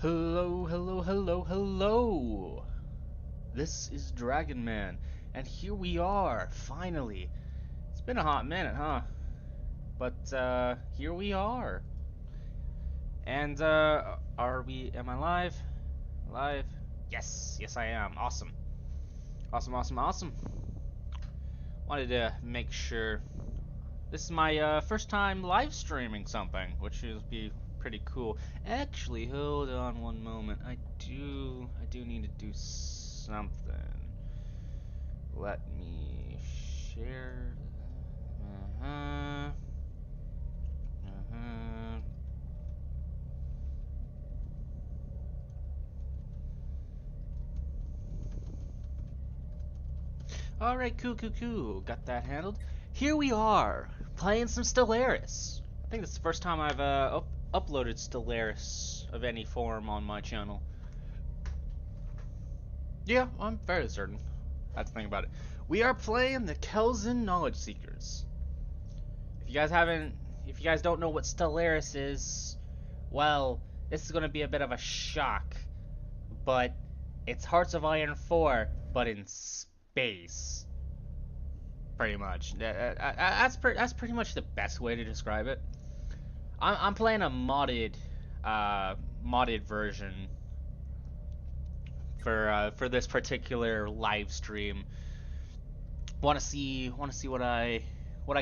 Hello, hello, hello, hello! This is DragonMan, and here we are, finally. It's been a hot minute, huh? But, here we are. And, am I live? Live? Yes, yes I am. Awesome. Awesome. Wanted to make sure. This is my, first time live streaming something, which will be pretty cool. Actually, hold on one moment. I do need to do something. Let me share. Alright, cool. Got that handled. Here we are, playing some Stellaris. I think this is the first time I've uploaded Stellaris of any form on my channel. Yeah, I'm fairly certain. That's the thing about it. We are playing the Kelzan Knowledge Seekers. If you guys don't know what Stellaris is, well, this is gonna be a bit of a shock. But it's Hearts of Iron 4, but in space. Pretty much. That's pretty much the best way to describe it. I'm playing a modded version for this particular live stream. Want to see what I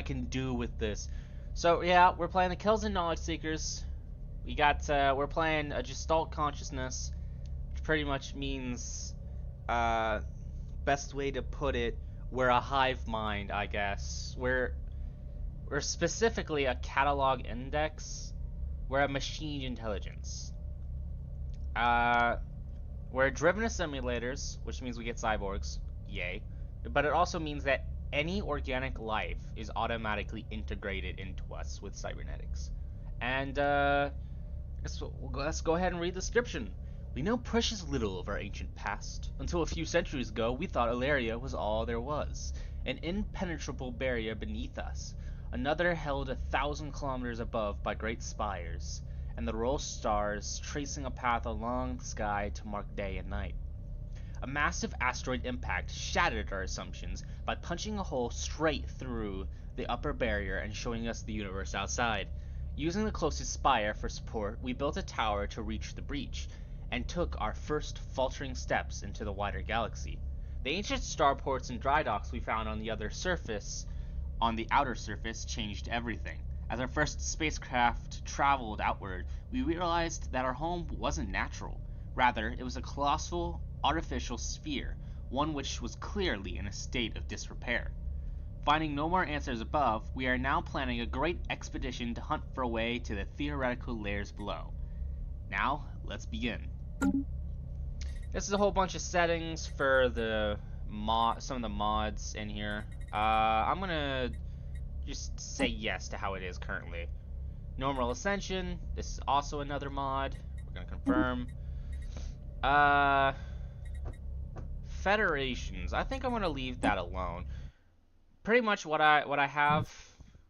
can do with this. So yeah, we're playing the Kelzan Knowledge Seekers. We're playing a Gestalt consciousness, which pretty much means best way to put it, we're a hive mind, I guess. We're specifically a catalog index. We're a machine intelligence. We're driven simulators, which means we get cyborgs. Yay. But it also means that any organic life is automatically integrated into us with cybernetics. And let's go ahead and read the description. We know precious little of our ancient past. Until a few centuries ago, we thought Ilaria was all there was, an impenetrable barrier beneath us. Another held 1,000 kilometers above by great spires, and the royal stars tracing a path along the sky to mark day and night. A massive asteroid impact shattered our assumptions by punching a hole straight through the upper barrier and showing us the universe outside. Using the closest spire for support, we built a tower to reach the breach, and took our first faltering steps into the wider galaxy. The ancient starports and dry docks we found on the outer surface changed everything. As our first spacecraft traveled outward, we realized that our home wasn't natural. Rather, it was a colossal, artificial sphere, one which was clearly in a state of disrepair. Finding no more answers above, we are now planning a great expedition to hunt for a way to the theoretical layers below. Now, let's begin. This is a whole bunch of settings for the some of the mods in here. I'm gonna just say yes to how it is currently. Normal Ascension, this is also another mod. We're gonna confirm. Federations, I think I'm gonna leave that alone. Pretty much what I have.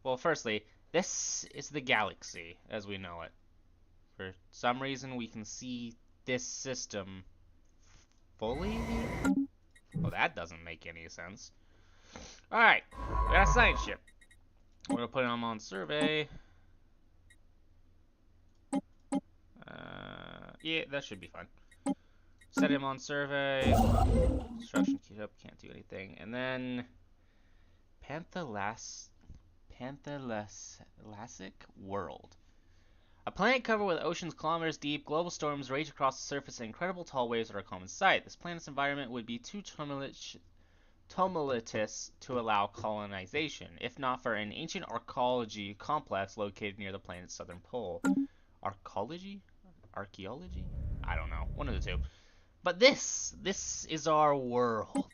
Well, firstly, this is the galaxy as we know it. For some reason, we can see this system fully? Well, that doesn't make any sense. Alright, we got a science ship. We're gonna put him on survey. Yeah, that should be fine. Set him on survey. Construction queued up, can't do anything. And then Panthalasic world. A planet covered with oceans kilometers deep, global storms rage across the surface, and incredible tall waves are a common sight. This planet's environment would be too tumultuous to allow colonization, if not for an ancient archaeology complex located near the planet's southern pole. Archaeology? I don't know. One of the two. But this is our world.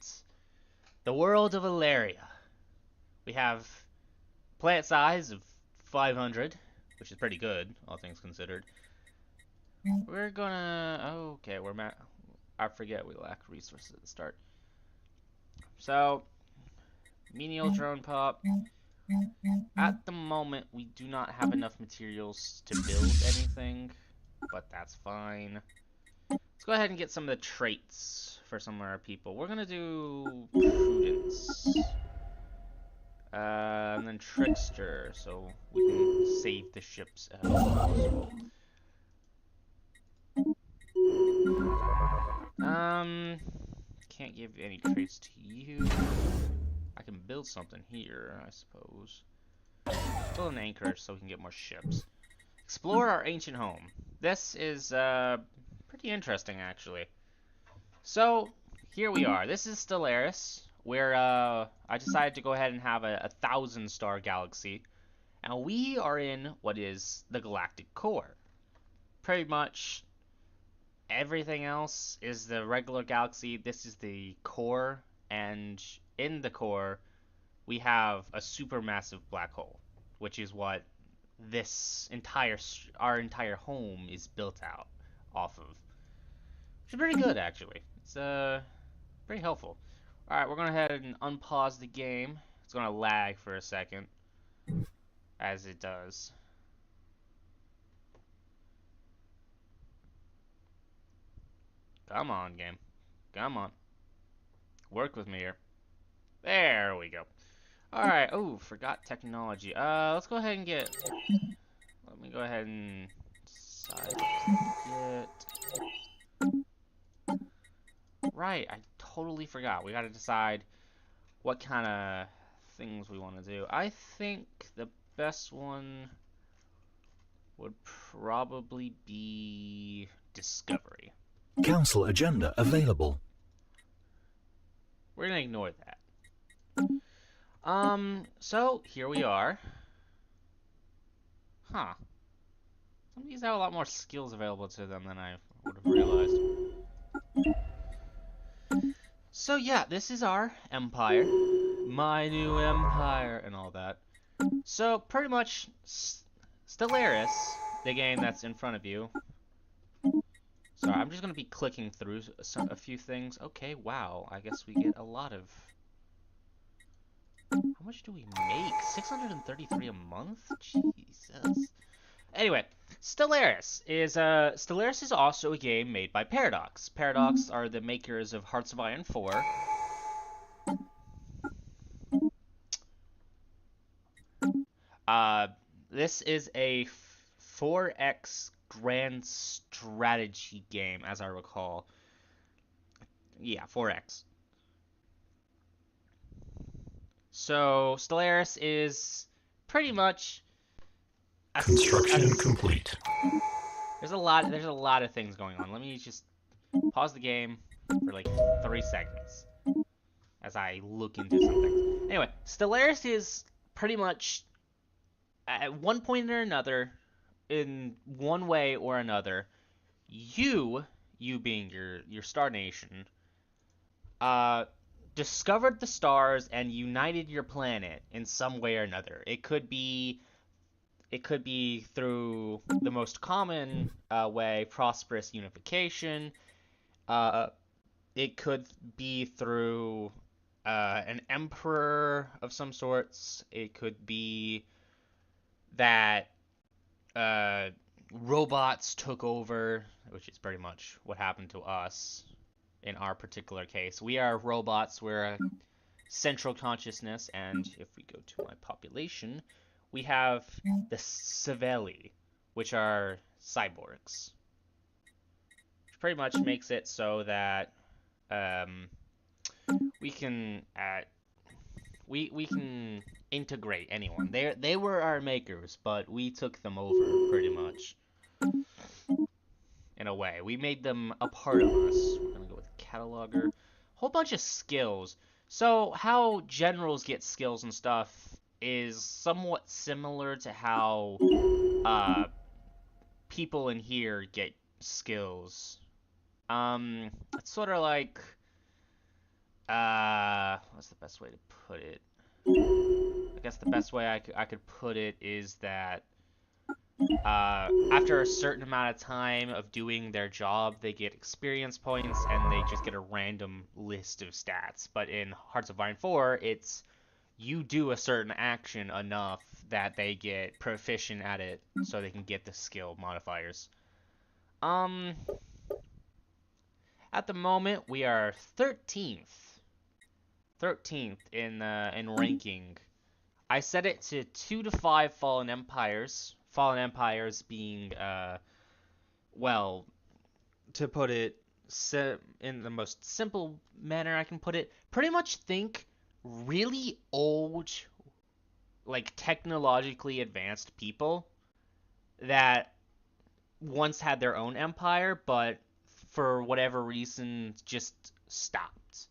The world of Ilaria. We have planet size of 500. Which is pretty good, all things considered. We're gonna... okay, I forget we lack resources at the start. So, menial drone pop. At the moment, we do not have enough materials to build anything, but that's fine. Let's go ahead and get some of the traits for some of our people. We're gonna do Prudence. And then Trickster, so we can save the ships as possible. Can't give any traits to you. I can build something here, I suppose. Build an anchor so we can get more ships. Explore our ancient home. This is pretty interesting, actually. So here we are. This is Stellaris, where I decided to go ahead and have a 1,000-star galaxy, and we are in what is the galactic core. Pretty much everything else is the regular galaxy. This is the core, and in the core we have a supermassive black hole, which is what our entire home is built out off of. Which is pretty good, actually. It's pretty helpful. Alright, we're gonna go ahead and unpause the game. It's gonna lag for a second, as it does. Come on, game. Come on. Work with me here. There we go. Alright, oh, forgot technology. Let's go ahead and get... Let me go ahead and decide to get... Right, I totally forgot. We gotta decide what kind of things we want to do. I think the best one would probably be Discovery. Council agenda available. We're gonna ignore that. So here we are. Huh. Some of these have a lot more skills available to them than I would have realized. So yeah, this is our empire. My new empire and all that. So pretty much Stellaris, the game that's in front of you. Sorry, I'm just gonna be clicking through a few things. Okay, wow, I guess we get a lot of... How much do we make? 633 a month? Jesus. Anyway, Stellaris is also a game made by Paradox. Paradox are the makers of Hearts of Iron 4. This is a 4X grand strategy game, as I recall. Yeah, 4X. So Stellaris is pretty much Construction complete. There's a lot of things going on. Let me just pause the game for like 3 seconds as I look into some things. Anyway, Stellaris is pretty much at one point or another, in one way or another, you being your star nation, discovered the stars and united your planet in some way or another. It could be through the most common way, prosperous unification. It could be through an emperor of some sorts. It could be that robots took over, which is pretty much what happened to us in our particular case. We are robots. We're a central consciousness, and if we go to my population, we have the Savelli, which are cyborgs. Which pretty much makes it so that we can integrate anyone. They were our makers, but we took them over pretty much. In a way, we made them a part of us. We're gonna go with cataloger. Whole bunch of skills. So how generals get skills and stuff is somewhat similar to how people in here get skills. It's sort of like what's the best way to put it? I guess the best way I could put it is that after a certain amount of time of doing their job, they get experience points, and they just get a random list of stats. But in Hearts of Iron 4, it's you do a certain action enough that they get proficient at it, so they can get the skill modifiers. At the moment, we are 13th. 13th in ranking. I set it to 2 to 5 Fallen Empires. Fallen Empires being, well, to put it in the most simple manner I can put it, pretty much think really old, like technologically advanced people that once had their own empire, but for whatever reason just stopped.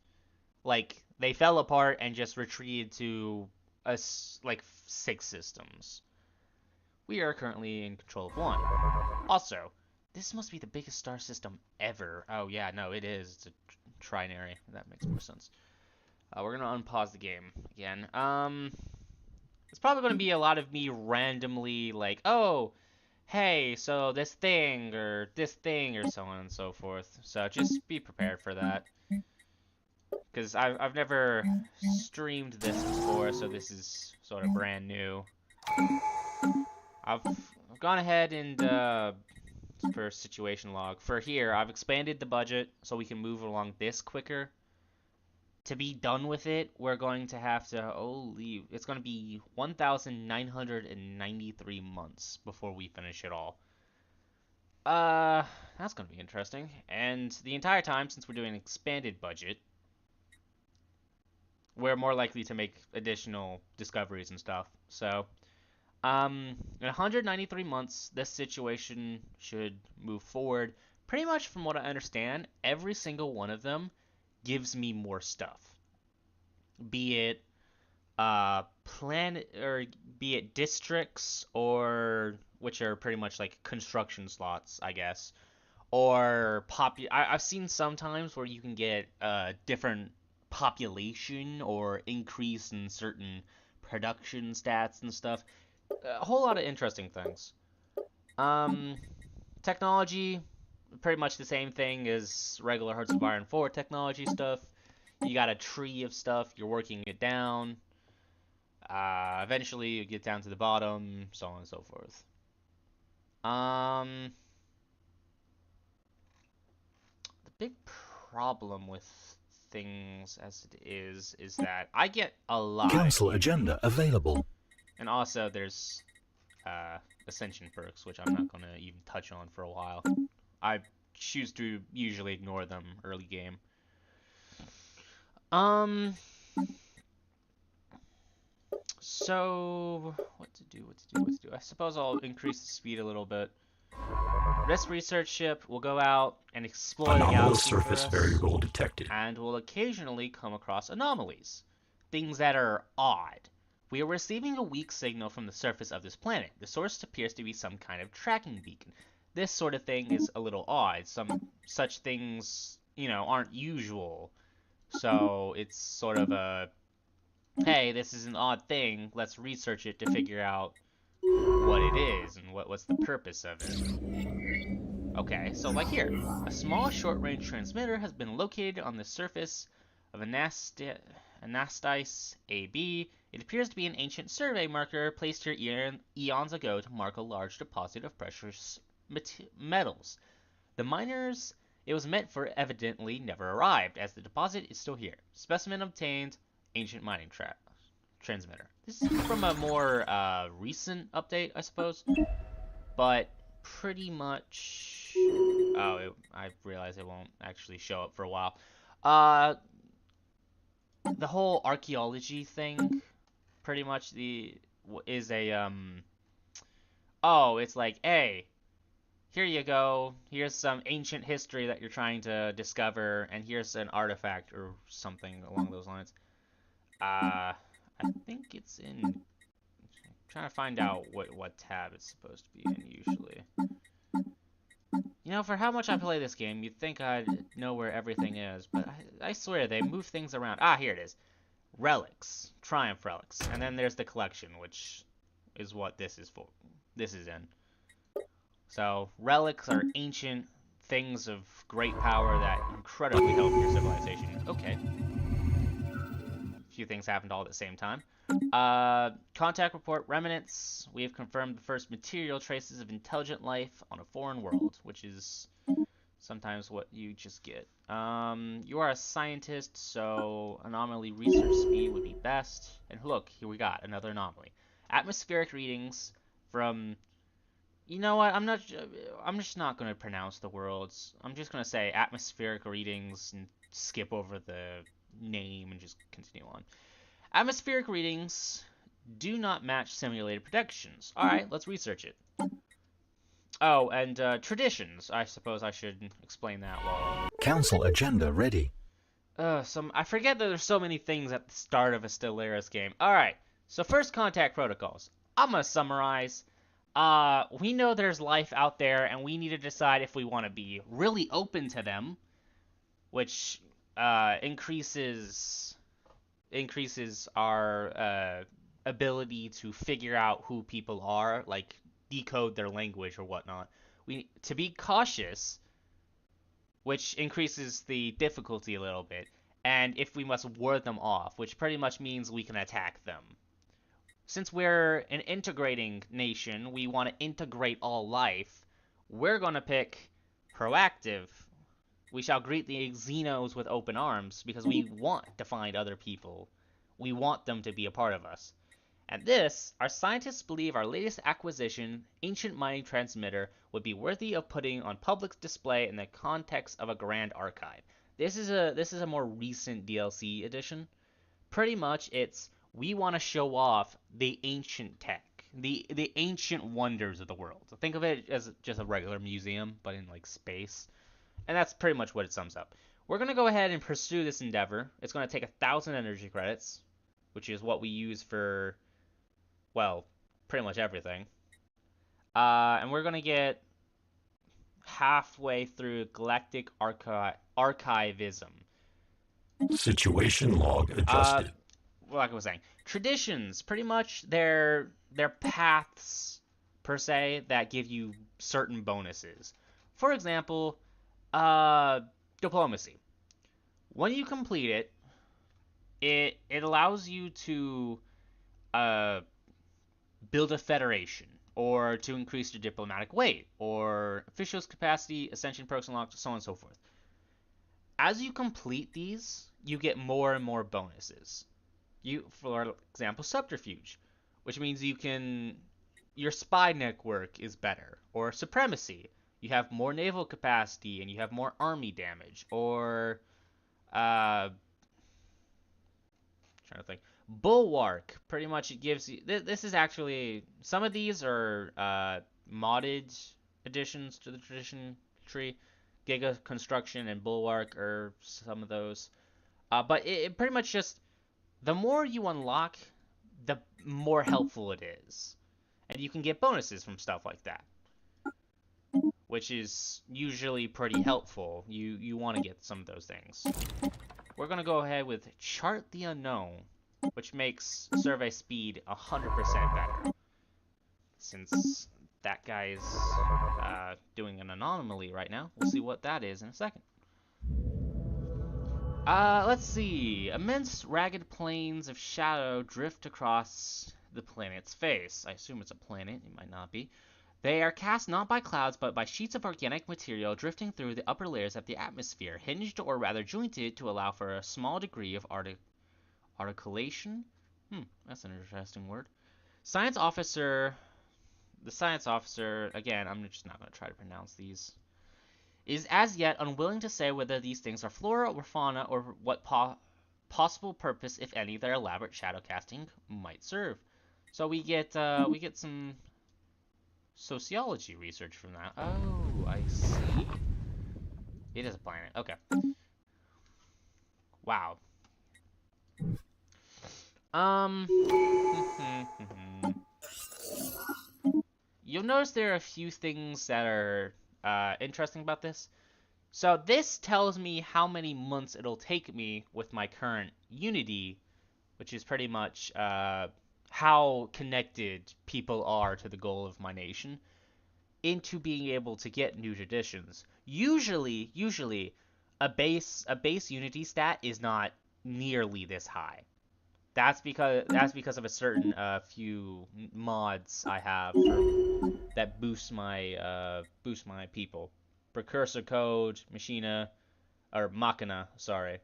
Like they fell apart and just retreated to like 6 systems. We are currently in control of 1. Also, this must be the biggest star system ever. Oh yeah, no, it is. It's a trinary. That makes more sense. We're gonna unpause the game again. It's probably gonna be a lot of me randomly like, oh, hey, so this thing or so on and so forth. So just be prepared for that. Because I've never streamed this before, so this is sort of brand new. I've gone ahead and for situation log. For here, I've expanded the budget so we can move along this quicker. To be done with it, we're going to have to, it's going to be 1,993 months before we finish it all. That's going to be interesting. And the entire time, since we're doing an expanded budget, we're more likely to make additional discoveries and stuff. So, in 193 months, this situation should move forward. Pretty much from what I understand, every single one of them gives me more stuff. Be it planet or be it districts, or which are pretty much like construction slots, I guess. Or I've seen sometimes where you can get different population or increase in certain production stats and stuff. A whole lot of interesting things. Technology, pretty much the same thing as regular Hearts of Iron 4 technology stuff. You got a tree of stuff, you're working it down. Eventually you get down to the bottom, so on and so forth. The big problem with things as it is that I get a lot. Council agenda available. And also there's Ascension perks, which I'm not going to even touch on for a while. I choose to usually ignore them early game. So, what to do? I suppose I'll increase the speed a little bit. This research ship will go out and explore the galaxy surface variable detected. And will occasionally come across anomalies. Things that are odd. We are receiving a weak signal from the surface of this planet. The source appears to be some kind of tracking beacon. This sort of thing is a little odd. Some such things, aren't usual. So it's sort of a, hey, this is an odd thing. Let's research it to figure out what it is and what's the purpose of it. Okay, so like here, a small short-range transmitter has been located on the surface of Anastais AB. It appears to be an ancient survey marker placed here eons ago to mark a large deposit of precious metals. The miners it was meant for evidently never arrived, as the deposit is still here. Specimen obtained, ancient mining transmitter. This is from a more recent update, I suppose, but pretty much. I realize it won't actually show up for a while. The whole archaeology thing, pretty much is a it's like, hey, here you go, here's some ancient history that you're trying to discover, and here's an artifact or something along those lines. I think it's in, I'm trying to find out what tab it's supposed to be in usually. For how much I play this game, you'd think I'd know where everything is, but I swear they move things around. Here it is. Relics. Triumph relics. And then there's the collection, which is what this is for. This is in. So, relics are ancient things of great power that incredibly help your civilization. Okay. A few things happened all at the same time. Contact report remnants. We have confirmed the first material traces of intelligent life on a foreign world, which is sometimes what you just get. You are a scientist, so anomaly research speed would be best. And look, here we got another anomaly. Atmospheric readings from. You know what? I'm just not gonna pronounce the words. I'm just gonna say atmospheric readings and skip over the name and just continue on. Atmospheric readings do not match simulated predictions. All right, let's research it. Oh, and traditions. I suppose I should explain that while. Council agenda ready. I forget that there's so many things at the start of a Stellaris game. All right, so first contact protocols. I'm gonna summarize. We know there's life out there, and we need to decide if we want to be really open to them, which increases our ability to figure out who people are, like decode their language or whatnot. We to be cautious, which increases the difficulty a little bit, and if we must ward them off, which pretty much means we can attack them. Since we're an integrating nation, we want to integrate all life, we're going to pick proactive. We shall greet the Xenos with open arms because we want to find other people. We want them to be a part of us. And this, our scientists believe our latest acquisition, Ancient Mining Transmitter, would be worthy of putting on public display in the context of a grand archive. This is a more recent DLC edition. Pretty much it's we want to show off the ancient tech, the ancient wonders of the world. Think of it as just a regular museum, but in like space. And that's pretty much what it sums up. We're going to go ahead and pursue this endeavor. It's going to take 1,000 energy credits, which is what we use for, well, pretty much everything. And we're going to get halfway through Galactic Archivism. Situation log adjusted. Like I was saying, traditions, pretty much they're paths per se that give you certain bonuses. For example, diplomacy. When you complete it, it allows you to build a federation, or to increase your diplomatic weight, or officials capacity, ascension perks unlocked, so on and so forth. As you complete these, you get more and more bonuses. For example, subterfuge, which means your spy network is better, or supremacy, you have more naval capacity and you have more army damage, or trying to think, bulwark. Pretty much it gives you. This is actually some of these are modded additions to the tradition tree. Giga construction and bulwark are some of those, but it pretty much just. The more you unlock, the more helpful it is. And you can get bonuses from stuff like that, which is usually pretty helpful. You want to get some of those things. We're going to go ahead with Chart the Unknown, which makes survey speed 100% better. Since that guy's doing an anomaly right now, we'll see what that is in a second. Let's see. Immense ragged plains of shadow drift across the planet's face. I assume it's a planet. It might not be. They are cast not by clouds, but by sheets of organic material drifting through the upper layers of the atmosphere, hinged or rather jointed to allow for a small degree of articulation. That's an interesting word. The science officer, again, I'm just not going to try to pronounce these, is as yet unwilling to say whether these things are flora or fauna, or what possible purpose, if any, their elaborate shadow casting might serve. So we get some sociology research from that. Oh, I see. It is a planet. Okay. Wow. You'll notice there are a few things that are interesting about this. So this tells me how many months it'll take me with my current Unity, which is pretty much how connected people are to the goal of my nation, into being able to get new traditions. Usually a base Unity stat is not nearly this high. That's because of a certain few mods I have that boost my people. precursor code, machina, sorry,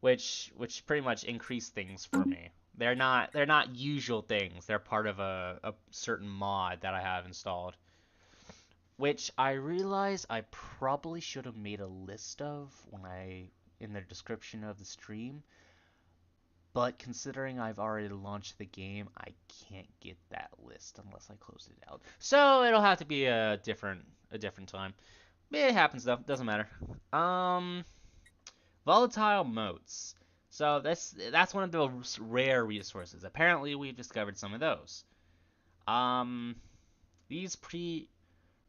which pretty much increase things for me. They're not usual things. They're part of a certain mod that I have installed, which I realize I probably should have made a list of in the description of the stream. But considering I've already launched the game, I can't get that list unless I close it out. So it'll have to be a different time. It happens though, doesn't matter. Um, Volatile motes. So that's one of those rare resources. Apparently, we've discovered some of those. Um, these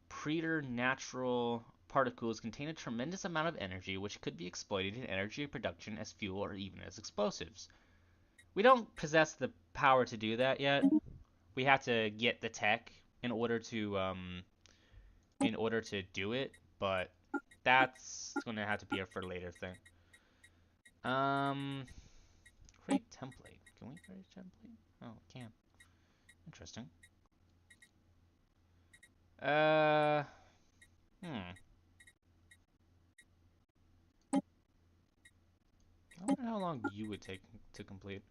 preternatural particles contain a tremendous amount of energy, which could be exploited in energy production as fuel or even as explosives. We don't possess the power to do that yet. We have to get the tech in order to do it, but that's gonna have to be a for later thing. Create template. Can we create a template? Oh, we can. Interesting. I wonder how long you would take to complete.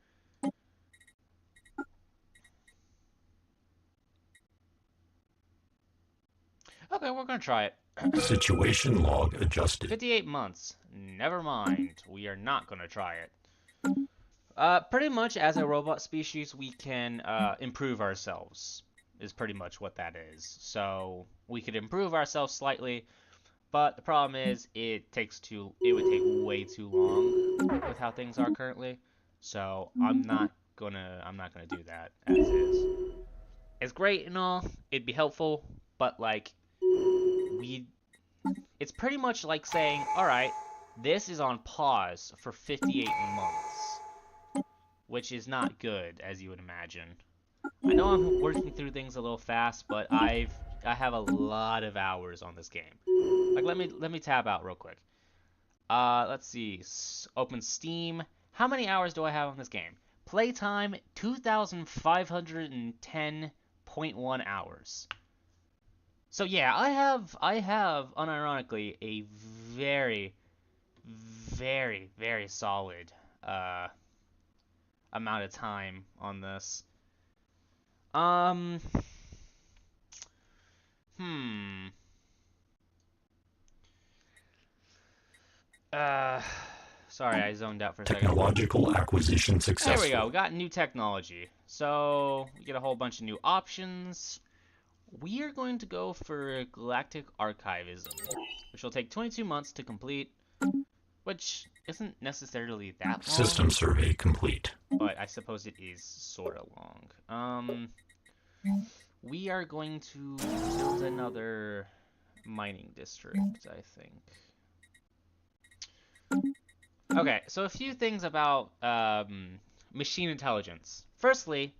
Okay, we're gonna try it. Situation log adjusted. 58 months. Never mind. We are not gonna try it. Pretty much as a robot species, we can improve ourselves, is pretty much what that is. So we could improve ourselves slightly, but the problem is it would take way too long with how things are currently. So I'm not gonna do that as is. It's great and all, it'd be helpful, but like it's pretty much like saying, all right, this is on pause for 58 months, which is not good, as you would imagine. I know I'm working through things a little fast, but I have a lot of hours on this game. Like, let me tab out real quick. Let's see. Open Steam. How many hours do I have on this game? Playtime 2,510.1 hours. So yeah, I have unironically a very, very, very solid amount of time on this. Sorry, I zoned out for a second. Technological acquisition successful. There we go. We got new technology. So we get a whole bunch of new options. We are going to go for Galactic Archivism, which will take 22 months to complete, which isn't necessarily that long. System survey complete. But I suppose it is sort of long. We are going to build another mining district, I think. Okay, so a few things about machine intelligence. Firstly,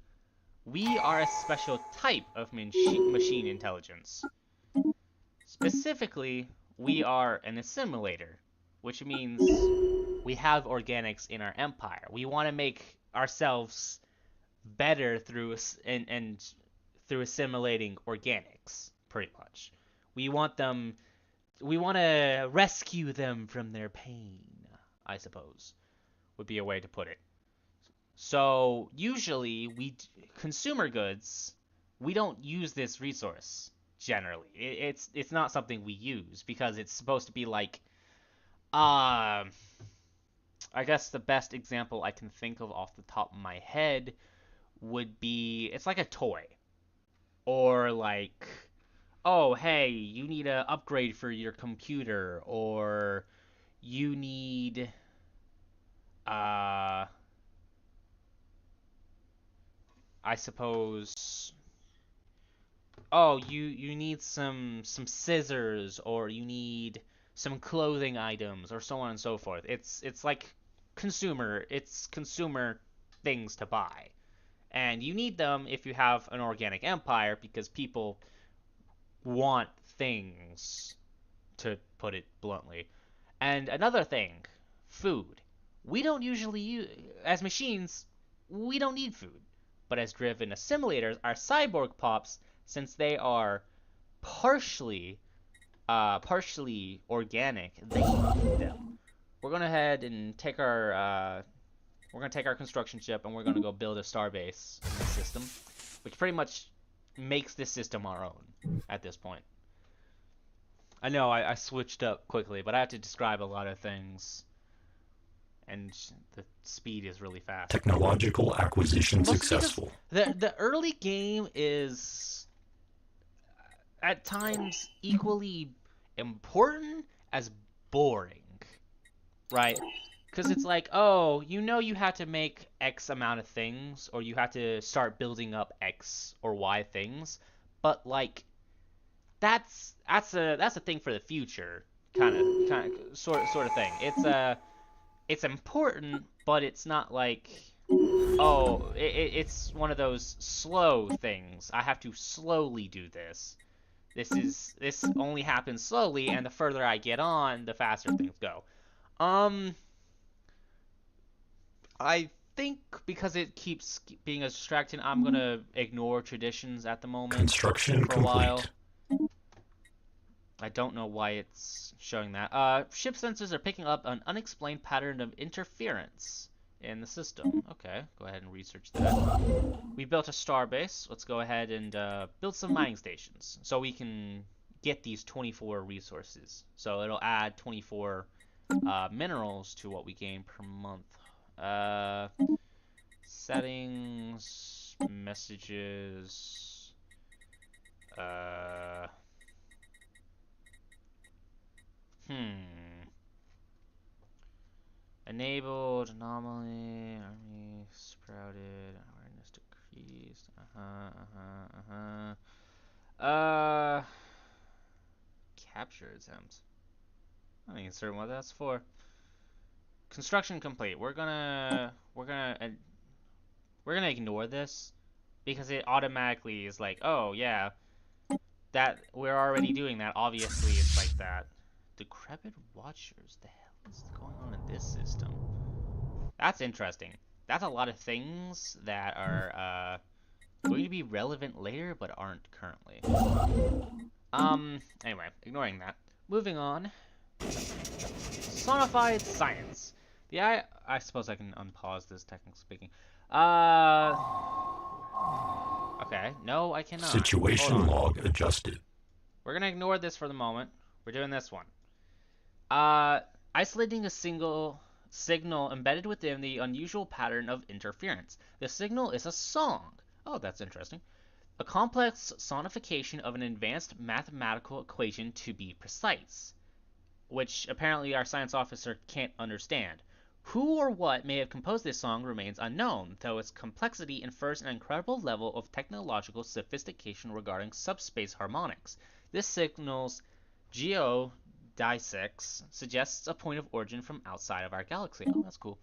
we are a special type of machine intelligence. Specifically, we are an assimilator, which means we have organics in our empire. We want to make ourselves better through assimilating organics, pretty much. We want to rescue them from their pain, I suppose, would be a way to put it. So usually consumer goods, we don't use this resource generally. It's not something we use because it's supposed to be like, I guess the best example I can think of off the top of my head would be, it's like a toy, or like, oh hey, you need an upgrade for your computer, or you need I suppose, oh, you need some scissors, or you need some clothing items, or so on and so forth. It's like consumer things to buy. And you need them if you have an organic empire, because people want things, to put it bluntly. And another thing, food. We don't usually use, as machines, we don't need food. But as driven assimilators, our cyborg pops, since they are partially partially organic, they need them. We're gonna head and take our construction ship and we're gonna go build a starbase in the system, which pretty much makes this system our own at this point. I know I switched up quickly, but I have to describe a lot of things, and the speed is really fast. Technological acquisition successful. The early game is at times equally important as boring, right? Because it's like, oh, you have to make X amount of things, or you have to start building up X or Y things, but like that's a thing for the future, kind of sort of thing. It's important, but it's not like, oh, it's one of those slow things. I have to slowly do this. This only happens slowly, and the further I get on, the faster things go. I think because it keeps being a distraction, I'm gonna ignore traditions at the moment. Construction for a while. complete. I don't know why it's showing that. Ship sensors are picking up an unexplained pattern of interference in the system. Okay, go ahead and research that. We built a starbase. Let's go ahead and build some mining stations so we can get these 24 resources. So it'll add 24 minerals to what we gain per month. Settings, messages, enabled, anomaly, army, sprouted, awareness decreased, capture attempts. I'm not even certain what that's for. Construction complete. We're gonna ignore this because it automatically is like, oh yeah, that we're already doing that. Obviously, it's like that. Decrepit Watchers. The hell is going on in this system? That's interesting. That's a lot of things that are going to be relevant later, but aren't currently. Anyway, ignoring that. Moving on. Sonified science. Yeah, I suppose I can unpause this, technically speaking. Okay. No, I cannot. Situation log adjusted. We're gonna ignore this for the moment. We're doing this one. Isolating a single signal embedded within the unusual pattern of interference. The signal is a song. Oh, that's interesting. A complex sonification of an advanced mathematical equation, to be precise, which apparently our science officer can't understand. Who or what may have composed this song remains unknown, though its complexity infers an incredible level of technological sophistication regarding subspace harmonics. This signal's geodesics suggests a point of origin from outside of our galaxy. Oh, that's cool.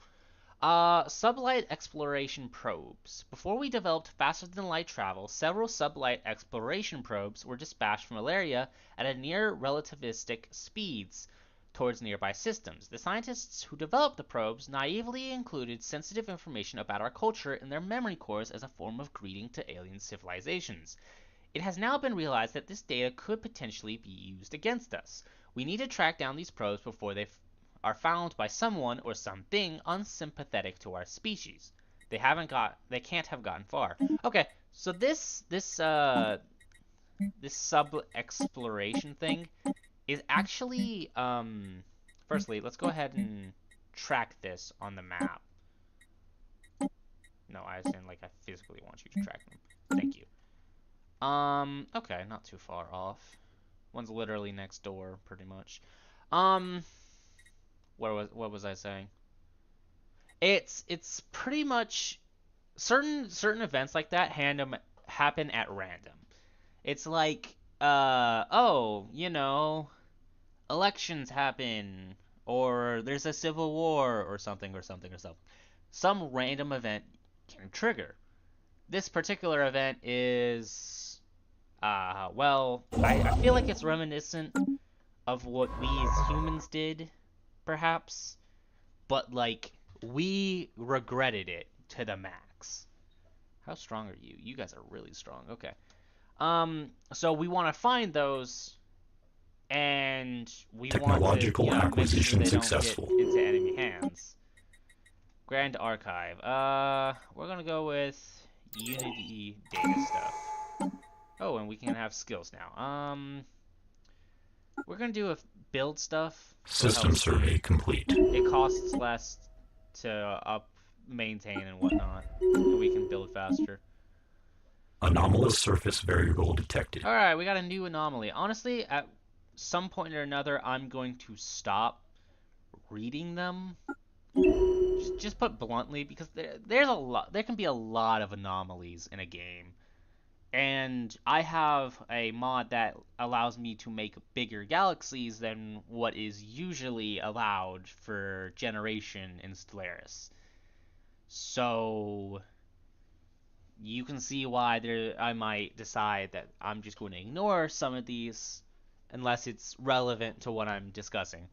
Sublight exploration probes. Before we developed faster-than-light travel, several sublight exploration probes were dispatched from Valeria at a near-relativistic speeds towards nearby systems. The scientists who developed the probes naively included sensitive information about our culture in their memory cores as a form of greeting to alien civilizations. It has now been realized that this data could potentially be used against us. We need to track down these probes before they are found by someone or something unsympathetic to our species. They can't have gotten far. Okay, so this sub-exploration thing is actually, firstly, let's go ahead and track this on the map. No, I assume, like, I physically want you to track them. Thank you. Okay, not too far off. One's literally next door, pretty much. What was I saying? It's pretty much certain events like that happen at random. It's like, elections happen, or there's a civil war, or something. Some random event can trigger. This particular event is, I feel like it's reminiscent of what we as humans did, perhaps, but, like, we regretted it to the max. How strong are you? You guys are really strong. Okay. So we want to find those and we want to, Technological make sure acquisition they don't successful. get into enemy hands. Grand Archive. We're gonna go with Unity data stuff. Oh, and we can have skills now. We're gonna do a build stuff. So System survey complete. It costs less to maintain and whatnot, and we can build faster. Anomalous surface variable detected. Alright, we got a new anomaly. Honestly, at some point or another, I'm going to stop reading them. Just put bluntly, because there's a lot. There can be a lot of anomalies in a game, and I have a mod that allows me to make bigger galaxies than what is usually allowed for generation in Stellaris. So you can see why I might decide that I'm just going to ignore some of these unless it's relevant to what I'm discussing.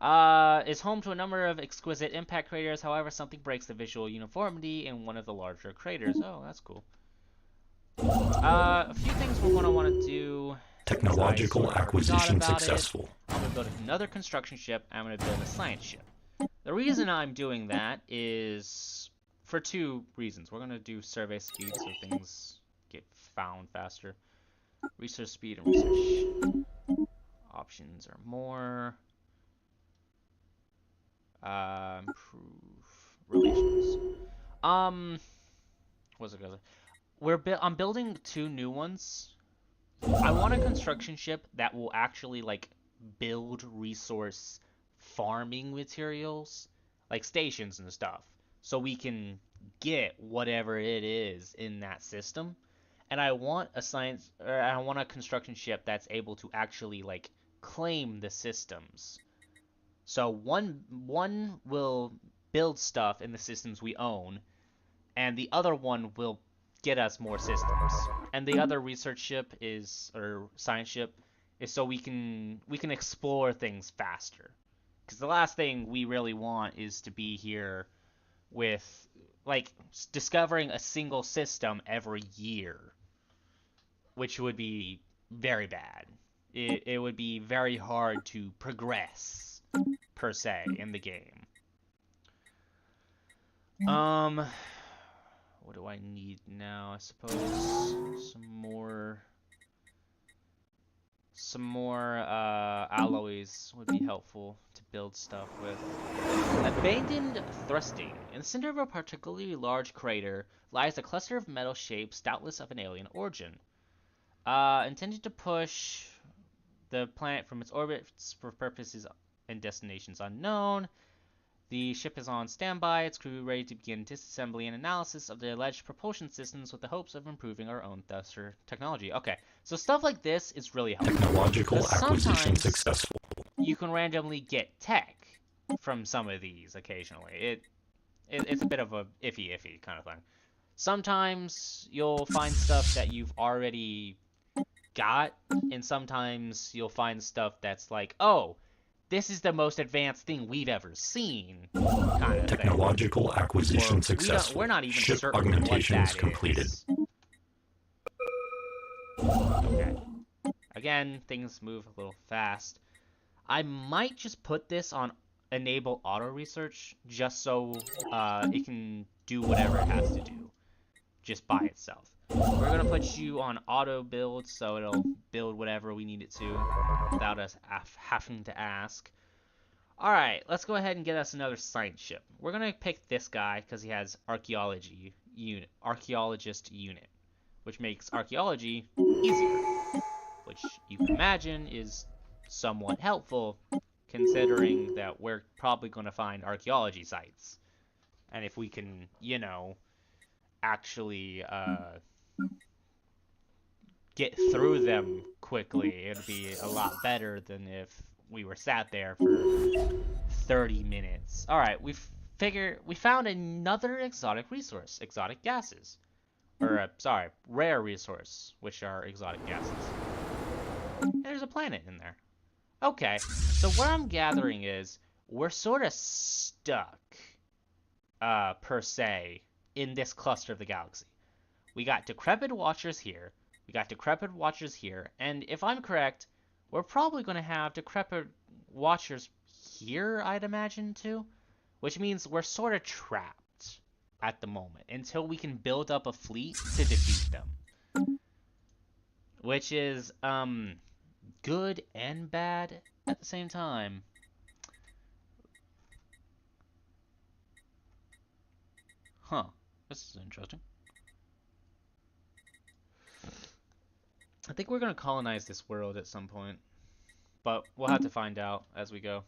Is home to a number of exquisite impact craters. However, something breaks the visual uniformity in one of the larger craters. Oh, that's cool. A few things we're going to want to do. Technological acquisition successful. I'm going to build another construction ship. I'm going to build a science ship. The reason I'm doing that is for two reasons. We're going to do survey speed so things get found faster. Research speed and research options are more. Improve relations. What's it called? I'm building two new ones. I want a construction ship that will actually like build resource farming materials, like stations and stuff, so we can get whatever it is in that system. And I want a construction ship that's able to actually like claim the systems. So one will build stuff in the systems we own, and the other one will get us more systems. And the other research ship or science ship is so we can explore things faster. Because the last thing we really want is to be here with like discovering a single system every year, which would be very bad. It would be very hard to progress per se in the game. What do I need now? I suppose some more alloys would be helpful to build stuff with. Abandoned thrusting. In the center of a particularly large crater lies a cluster of metal shapes, doubtless of an alien origin. Intended to push the planet from its orbits for purposes and destinations unknown. The ship is on standby, its crew ready to begin disassembly and analysis of the alleged propulsion systems with the hopes of improving our own thruster technology. Okay, so stuff like this is really helpful. Technological acquisition successful. You can randomly get tech from some of these occasionally. It's a bit of a iffy kind of thing. Sometimes you'll find stuff that you've already got, and sometimes you'll find stuff that's like, oh, this is the most advanced thing we've ever seen, kind of Technological thing. acquisition successful. We're not even Ship certain augmentation what is that completed. is. Okay. Again, things move a little fast. I might just put this on enable auto research just so it can do whatever it has to do just by itself. We're gonna put you on auto build so it'll build whatever we need it to without us having to ask. Alright, let's go ahead and get us another science ship. We're gonna pick this guy because he has archaeologist unit, which makes archaeology easier, which you can imagine is somewhat helpful considering that we're probably going to find archaeology sites. And if we can, actually get through them quickly, it'd be a lot better than if we were sat there for 30 minutes. Alright, we found another exotic resource, exotic gases. Or, rare resource, which are exotic gases. And there's a planet in there. Okay, so what I'm gathering is we're sort of stuck, per se, in this cluster of the galaxy. We got decrepit watchers here, we got decrepit watchers here, and if I'm correct, we're probably going to have decrepit watchers here, I'd imagine, too. Which means we're sort of trapped at the moment until we can build up a fleet to defeat them. Which is, good and bad at the same time. Huh. This is interesting. I think we're going to colonize this world at some point. But we'll have to find out as we go.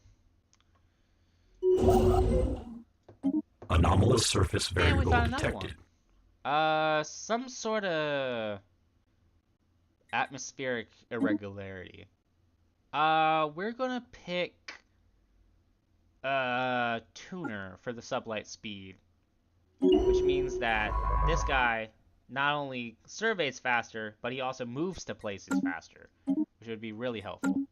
Anomalous surface variable detected. Some sort of atmospheric irregularity. We're gonna pick tuner for the sublight speed, which means that this guy not only surveys faster, but he also moves to places faster, which would be really helpful.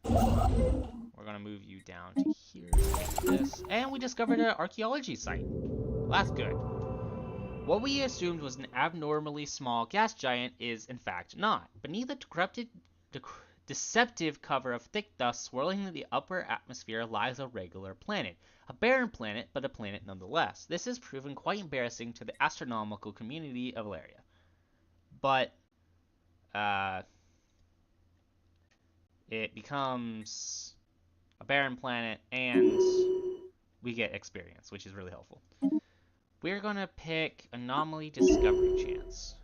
We're gonna move you down to here, like this, and we discovered an archaeology site. Well, that's good. What we assumed was an abnormally small gas giant is, in fact, not. Beneath the deceptive cover of thick dust swirling in the upper atmosphere lies a regular planet. A barren planet, but a planet nonetheless. This has proven quite embarrassing to the astronomical community of Laria. But, it becomes a barren planet, and we get experience, which is really helpful. We're gonna pick anomaly discovery chance.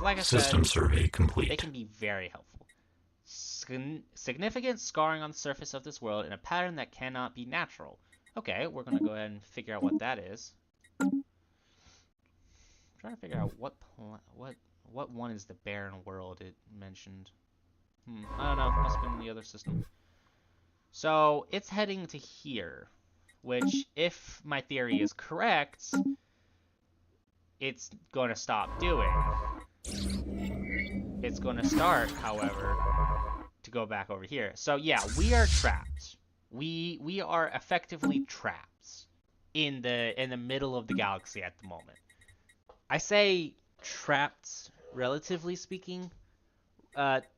Like I System said, survey complete. they can be very helpful. Significant scarring on the surface of this world in a pattern that cannot be natural. Okay, we're gonna go ahead and figure out what that is. I'm trying to figure out what one is the barren world it mentioned. I don't know. Must have been in the other system. So it's heading to here, which, if my theory is correct, it's going to stop doing. It's going to start, however, to go back over here. So yeah, we are trapped. We are effectively trapped in the middle of the galaxy at the moment. I say trapped, relatively speaking.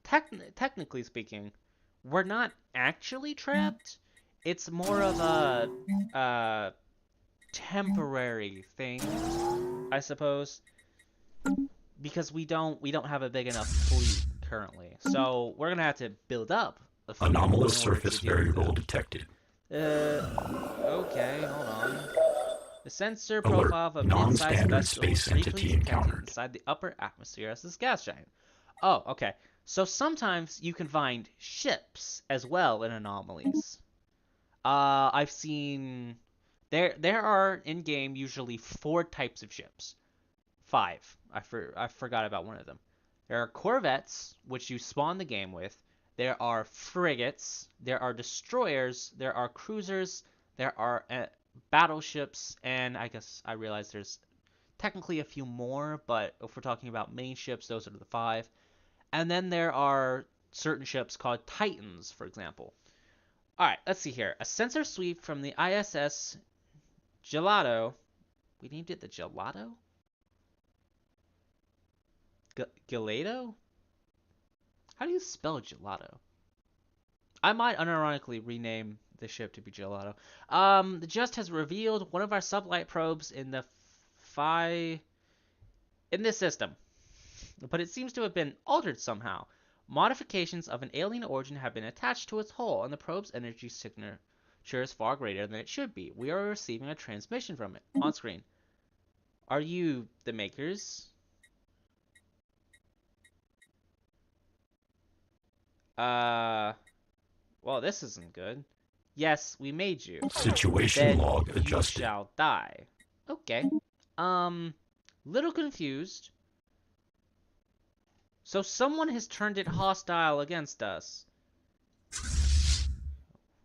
Technically speaking, we're not actually trapped. It's more of a temporary thing, I suppose, because we don't have a big enough fleet currently. So we're gonna have to build up a fleet. Anomalous surface variable detected. Okay, hold on. The sensor Alert. profile of a Non-standard mid-sized vessel space entity encountered inside the upper atmosphere as this gas giant. Oh, okay. So sometimes you can find ships as well in anomalies. I've seen there are in game usually 4 types of ships. 5. I forgot about one of them. There are corvettes, which you spawn the game with. There are frigates. There are destroyers. There are cruisers. There are battleships, and I guess I realize there's technically a few more, but if we're talking about main ships, those are the 5. And then there are certain ships called Titans, for example. Alright, let's see here. A sensor sweep from the ISS Gelato. We named it the Gelato? Gelato? How do you spell gelato? I might unironically rename the ship to be Gelato. The Just has revealed one of our sublight probes in the in this system, but it seems to have been altered somehow. Modifications of an alien origin have been attached to its hull, and the probe's energy signature is far greater than it should be. We are receiving a transmission from it on screen. Are you the makers? Well, this isn't good. Yes, we made you. Situation Then log you adjusted. shall die. Okay. Little confused. So someone has turned it hostile against us.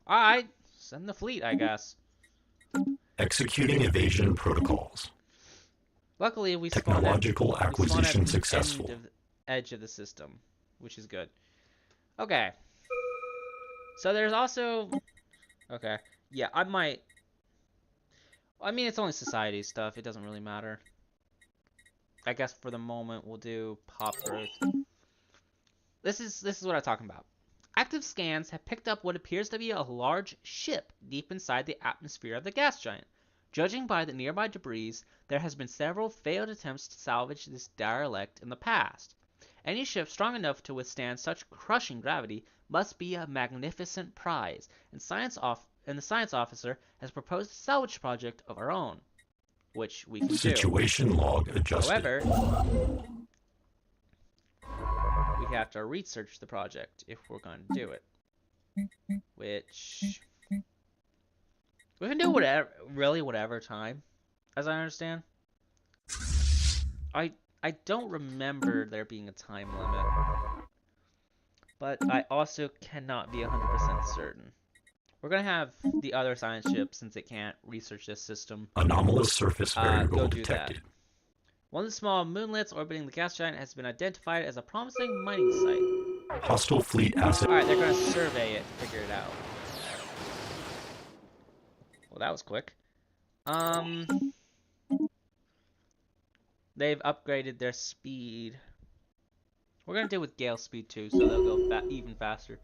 Alright, send the fleet, I guess. Executing evasion protocols. Luckily, we spawned Technological at acquisition the successful. edge of the system, which is good. Okay. So there's also... Okay. Yeah, I might... I mean, it's only society stuff. It doesn't really matter. I guess for the moment we'll do Pop Earth. This is what I'm talking about. Active scans have picked up what appears to be a large ship deep inside the atmosphere of the gas giant. Judging by the nearby debris, there has been several failed attempts to salvage this derelict in the past. Any ship strong enough to withstand such crushing gravity must be a magnificent prize, and the science officer has proposed a salvage project of our own, which we can do. Situation log adjusted. However, we have to research the project if we're going to do it, which we can do whatever time, as I understand. I don't remember there being a time limit, but I also cannot be 100% certain. We're gonna have the other science ship, since it can't research this system, Anomalous surface variable go do detected. that. One of the small moonlets orbiting the gas giant has been identified as a promising mining site. Hostile fleet asset. Alright, they're gonna survey it to figure it out. Well, that was quick. They've upgraded their speed. We're gonna deal with gale speed too, so they'll go even faster.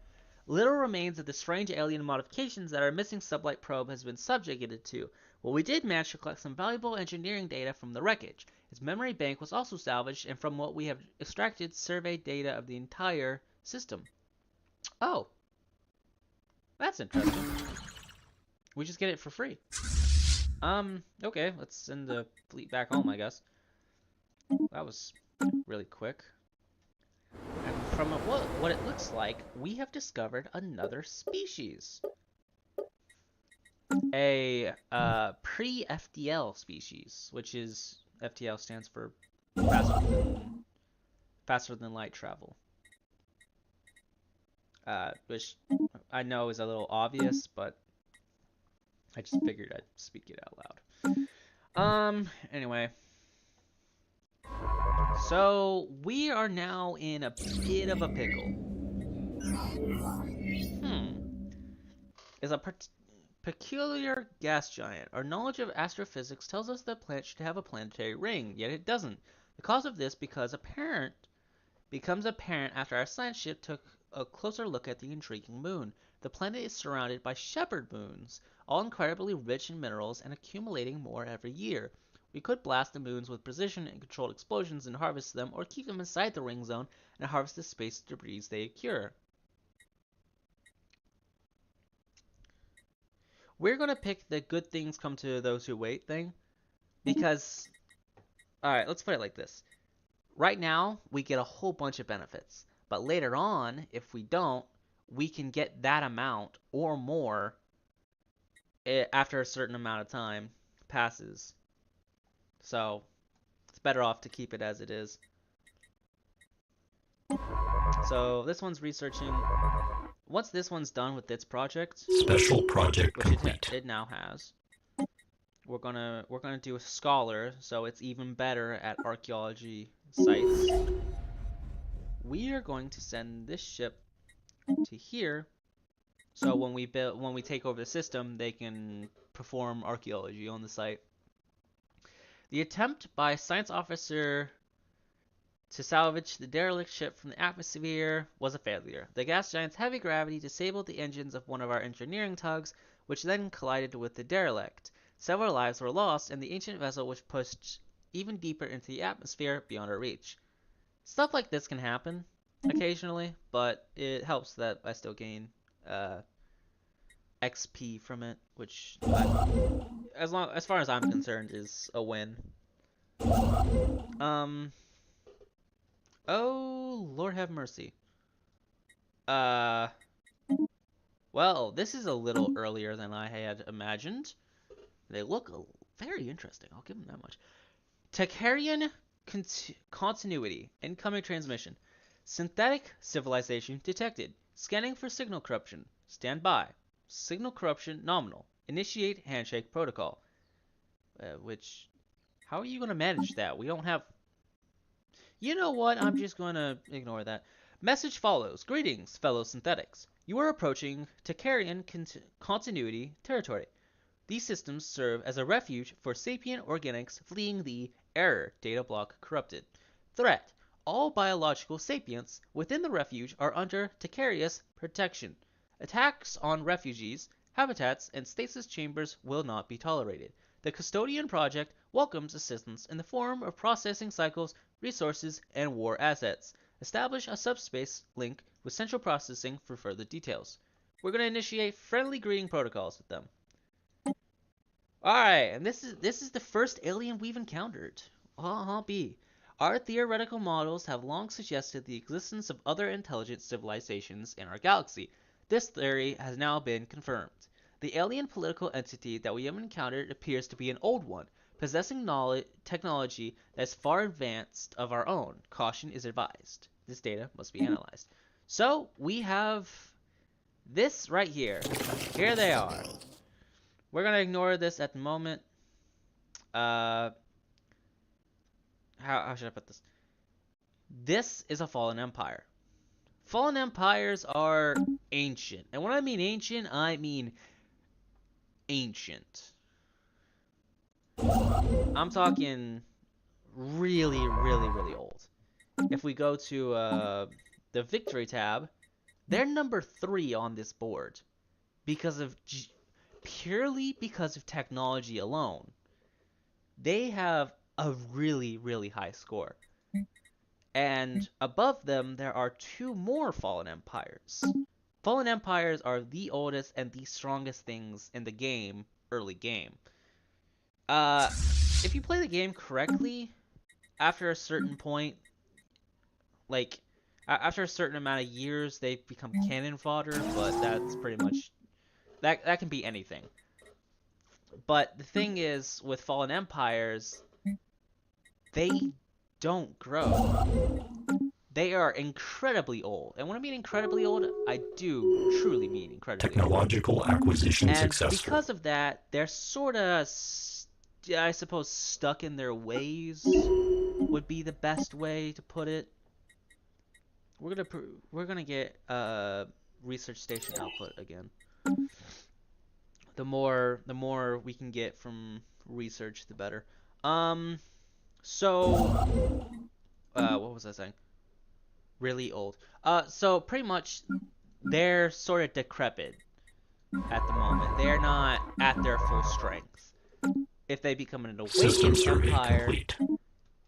Little remains of the strange alien modifications that our missing sublight probe has been subjugated to. Well, we did manage to collect some valuable engineering data from the wreckage. Its memory bank was also salvaged, and from what we have extracted, surveyed data of the entire system. Oh. That's interesting. We just get it for free. Okay, let's send the fleet back home, I guess. That was really quick. And from what it looks like, we have discovered another species. A pre-FTL species, which is FTL stands for faster than light travel. Which I know is a little obvious, but I just figured I'd speak it out loud. Anyway. So, we are now in a bit of a pickle. Is a peculiar gas giant. Our knowledge of astrophysics tells us that planet should have a planetary ring, yet it doesn't. The cause of this becomes apparent after our science ship took a closer look at the intriguing moon. The planet is surrounded by shepherd moons, all incredibly rich in minerals and accumulating more every year. We could blast the moons with precision and controlled explosions and harvest them, or keep them inside the ring zone and harvest the space debris they occur. We're going to pick the good things come to those who wait thing, because, alright, let's put it like this. Right now, we get a whole bunch of benefits, but later on, if we don't, we can get that amount or more after a certain amount of time passes. So, it's better off to keep it as it is. So, this one's researching. Once this one's done with its project, Special project which complete. it now has, we're gonna do a scholar, so it's even better at archaeology sites. We are going to send this ship to here, so when we take over the system, they can perform archaeology on the site. The attempt by science officer to salvage the derelict ship from the atmosphere was a failure. The gas giant's heavy gravity disabled the engines of one of our engineering tugs, which then collided with the derelict. Several lives were lost, and the ancient vessel was pushed even deeper into the atmosphere beyond our reach. Stuff like this can happen occasionally, but it helps that I still gain XP from it, which, as far as I'm concerned, is a win. Oh, Lord have mercy. Well, this is a little earlier than I had imagined. They look very interesting, I'll give them that much. Takarian continuity. Incoming transmission. Synthetic civilization detected. Scanning for signal corruption. Stand by. Signal corruption nominal. Initiate handshake protocol. Which, how are you going to manage that? We don't have... You know what? I'm just going to ignore that. Message follows. Greetings, fellow synthetics. You are approaching Takarian continuity territory. These systems serve as a refuge for sapient organics fleeing the error data block corrupted. Threat. all biological sapients within the refuge are under Takarius protection. Attacks on refugees, habitats, and stasis chambers will not be tolerated. The Custodian Project welcomes assistance in the form of processing cycles, resources, and war assets. Establish a subspace link with central processing for further details. We're going to initiate friendly greeting protocols with them. Alright, and this is the first alien we've encountered. B. Our theoretical models have long suggested the existence of other intelligent civilizations in our galaxy. This theory has now been confirmed. The alien political entity that we have encountered appears to be an old one, possessing technology that is far advanced of our own. Caution is advised. This data must be analyzed. So, we have this right here. Here they are. We're going to ignore this at the moment. How should I put this? This is a fallen empire. Fallen empires are ancient. And when I mean ancient, I mean ancient. I'm talking really, really, really old. If we go to the Victory tab, they're number 3 on this board because of purely because of technology alone. They have a really, really high score. And above them, there are 2 more Fallen Empires. Fallen Empires are the oldest and the strongest things in the game, early game. If you play the game correctly, after a certain point, like, after a certain amount of years, they become cannon fodder, but that's pretty much... That can be anything. But the thing is, with Fallen Empires, they don't grow. They are incredibly old. And when I mean incredibly old, I do truly mean incredibly Technological old. acquisition And successful. because of that, they're sort of, I suppose, stuck in their ways would be the best way to put it. We're gonna get research station output again. The more we can get from research, the better. So what was I saying? Really old. So pretty much they're sort of decrepit at the moment. They're not at their full strength. If they become an awakened empire,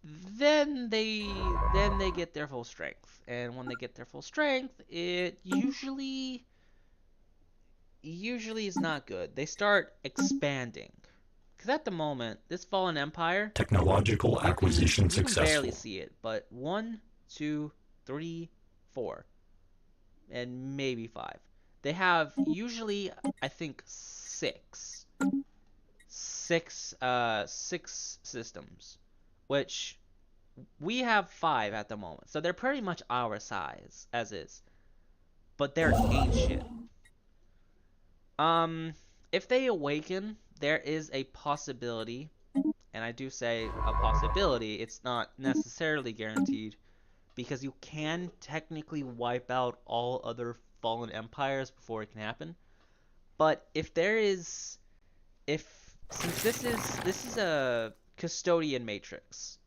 then they get their full strength. And when they get their full strength, it usually is not good. They start expanding. Because at the moment, this Fallen Empire... Technological acquisition successful. You can barely see it, but 1, 2, 3, 4. And maybe 5. They have usually, I think, 6. 6 systems. Which, we have 5 at the moment. So they're pretty much our size, as is. But they're ancient. If they awaken, there is a possibility, and I do say a possibility, it's not necessarily guaranteed, because you can technically wipe out all other fallen empires before it can happen. But if there is, since this is a custodian matrix,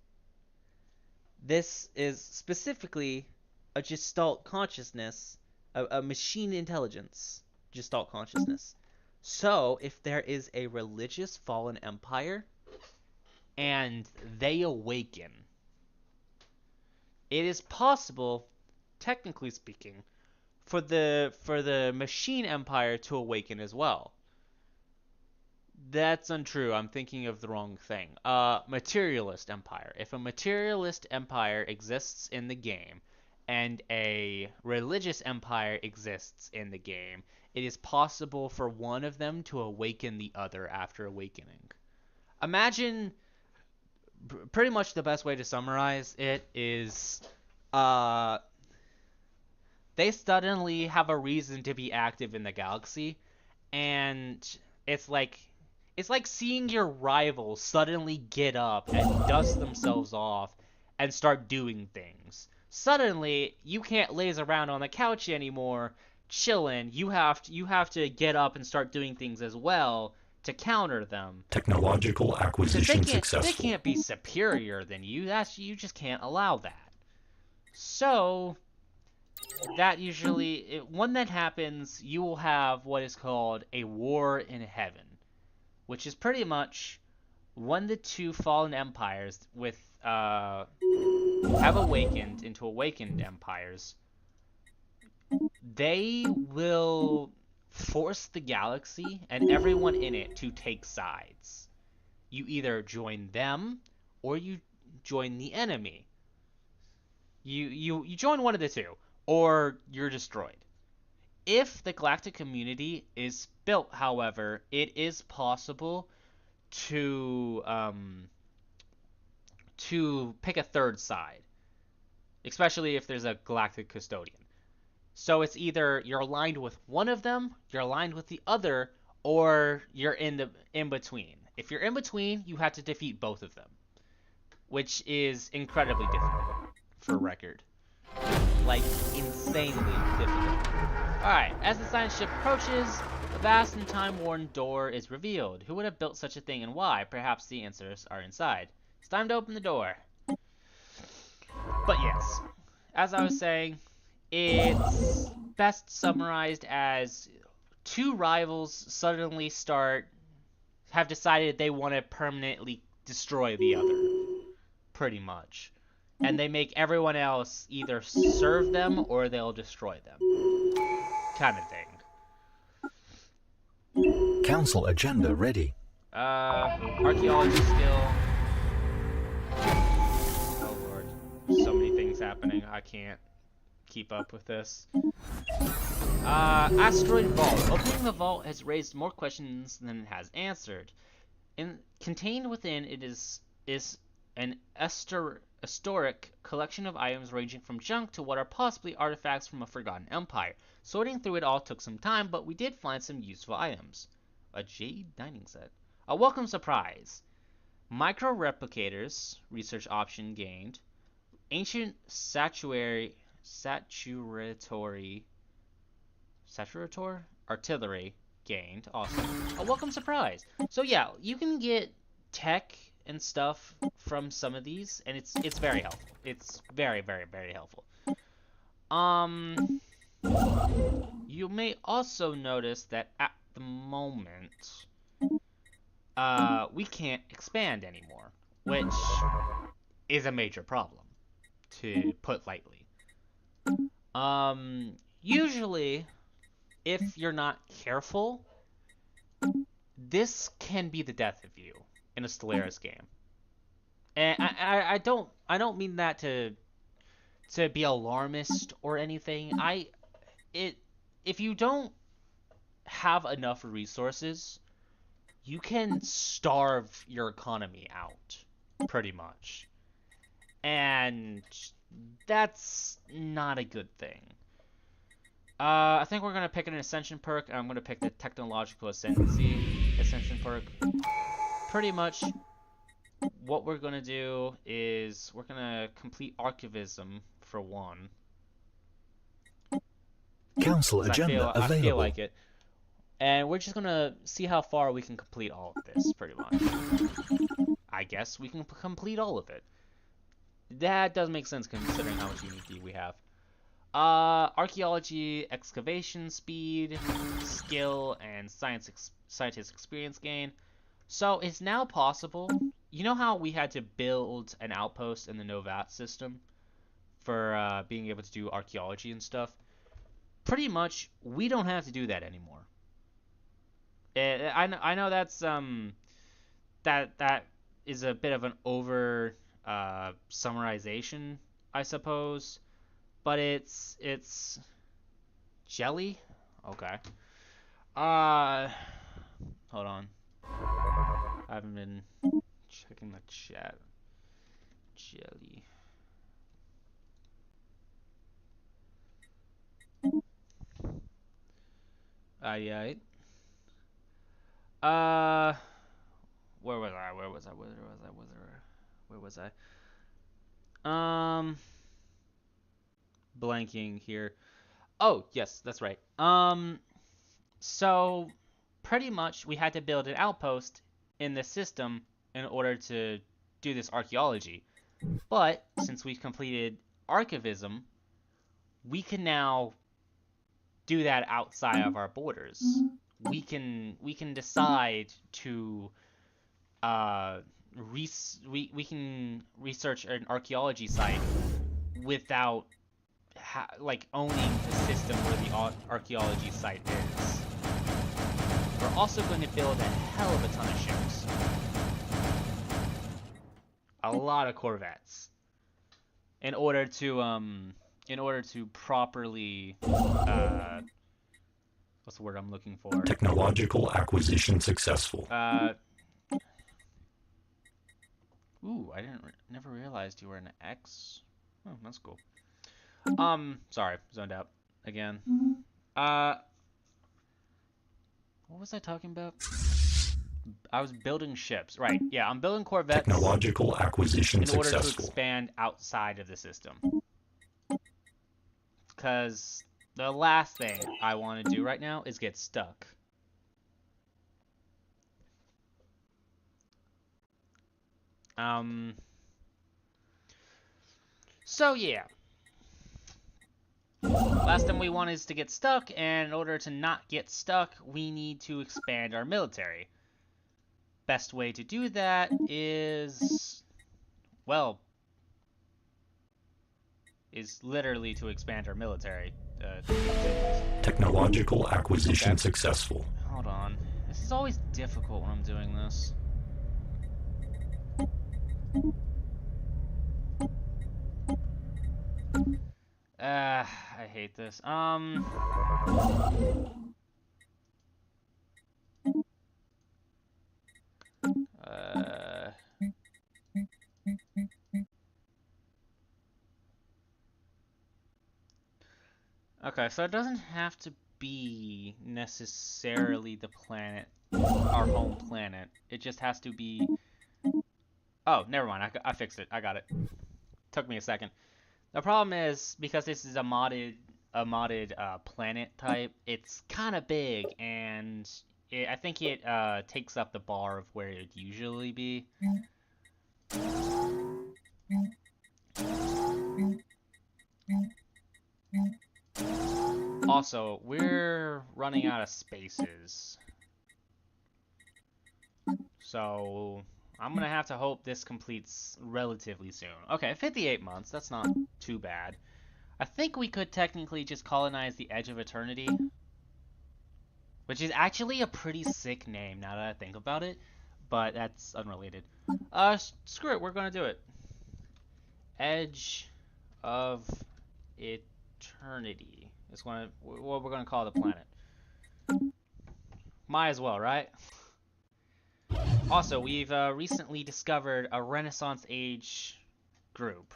this is specifically a gestalt consciousness, a machine intelligence gestalt consciousness. So, if there is a religious fallen empire, and they awaken, it is possible, technically speaking, for the machine empire to awaken as well. That's untrue. I'm thinking of the wrong thing. Materialist empire. If a materialist empire exists in the game, and a religious empire exists in the game, it is possible for one of them to awaken the other after awakening. Imagine, pretty much the best way to summarize it is, they suddenly have a reason to be active in the galaxy, and it's like seeing your rival suddenly get up and dust themselves off and start doing things. Suddenly, you can't laze around on the couch anymore, chilling. You have to get up and start doing things as well to counter them. Technological acquisition successful. They can't be superior than you. You just can't allow that. So that usually, when that happens, you will have what is called a war in heaven, which is pretty much when the two fallen empires have awakened into awakened empires. They will force the galaxy and everyone in it to take sides. You either join them or you join the enemy. You join one of the two, or you're destroyed. If the galactic community is built, however, it is possible to pick a third side, especially if there's a galactic custodian. So it's either you're aligned with one of them, you're aligned with the other, or you're in between. If you're in between, you have to defeat both of them, which is incredibly difficult for record. Like, insanely difficult. Alright, as the science ship approaches, a vast and time-worn door is revealed. Who would have built such a thing and why? Perhaps the answers are inside. It's time to open the door. But yes, as I was saying, it's best summarized as two rivals suddenly have decided they want to permanently destroy the other, pretty much. And they make everyone else either serve them or they'll destroy them, kind of thing. Council agenda ready. Archaeology skill. Oh lord, so many things happening. I can't keep up with this. Asteroid Vault. Opening the vault has raised more questions than it has answered. Contained within it is an historic collection of items ranging from junk to what are possibly artifacts from a forgotten empire. Sorting through it all took some time, but we did find some useful items. A jade dining set. A welcome surprise. Micro replicators. Research option gained. Ancient saturatory artillery gained. Awesome. A welcome surprise. So yeah, you can get tech and stuff from some of these, and it's very helpful. It's very, very, very helpful. You may also notice that at the moment, we can't expand anymore, which is a major problem, to put lightly. Usually, if you're not careful, this can be the death of you in a Stellaris game. And I don't mean that to be alarmist or anything. If you don't have enough resources, you can starve your economy out, pretty much. And that's not a good thing. I think we're going to pick an Ascension perk, and I'm going to pick the Technological Ascension perk. Pretty much, what we're going to do is we're going to complete Archivism for one. Council agenda available. I feel like it. And we're just going to see how far we can complete all of this, pretty much. I guess we can complete all of it. That does make sense considering how much unity we have. Archaeology, excavation speed, skill, and scientist experience gain. So it's now possible. You know how we had to build an outpost in the Novat system for being able to do archaeology and stuff? Pretty much, we don't have to do that anymore. I know that's that is a bit of an over summarization, I suppose. But it's jelly? Okay. Hold on. I haven't been checking the chat. Jelly. Aight. Where was I? Blanking here. Oh, yes, that's right. So pretty much we had to build an outpost in the system in order to do this archaeology. But since we completed archivism, we can now do that outside of our borders. We can decide to we can research an archaeology site without like owning the system where the archaeology site is. We're also going to build a hell of a ton of ships. A lot of corvettes. In order to properly what's the word I'm looking for? Technological acquisition successful. Ooh, I never realized you were an X. Oh, that's cool. Sorry, zoned out again. What was I talking about? I was building ships. Right, yeah, I'm building corvettes Technological acquisition in order to successful. expand outside of the system. Because the last thing I want to do right now is get stuck. So yeah. Last thing we want is to get stuck, and in order to not get stuck, we need to expand our military. Best way to do that is, well, is literally to expand our military. Technological acquisition successful. Hold on. This is always difficult when I'm doing this. I hate this. Okay, so it doesn't have to be necessarily the planet, our home planet. It just has to be... Oh, never mind. I fixed it. I got it. Took me a second. The problem is, because this is a modded planet type, it's kind of big, and I think it takes up the bar of where it'd usually be. Also, we're running out of spaces. So, I'm gonna have to hope this completes relatively soon. Okay, 58 months, that's not too bad. I think we could technically just colonize the Edge of Eternity. Which is actually a pretty sick name now that I think about it. But that's unrelated. Screw it, we're gonna do it. Edge of Eternity is what we're gonna call the planet. Might as well, right? Also, we've recently discovered a Renaissance Age group.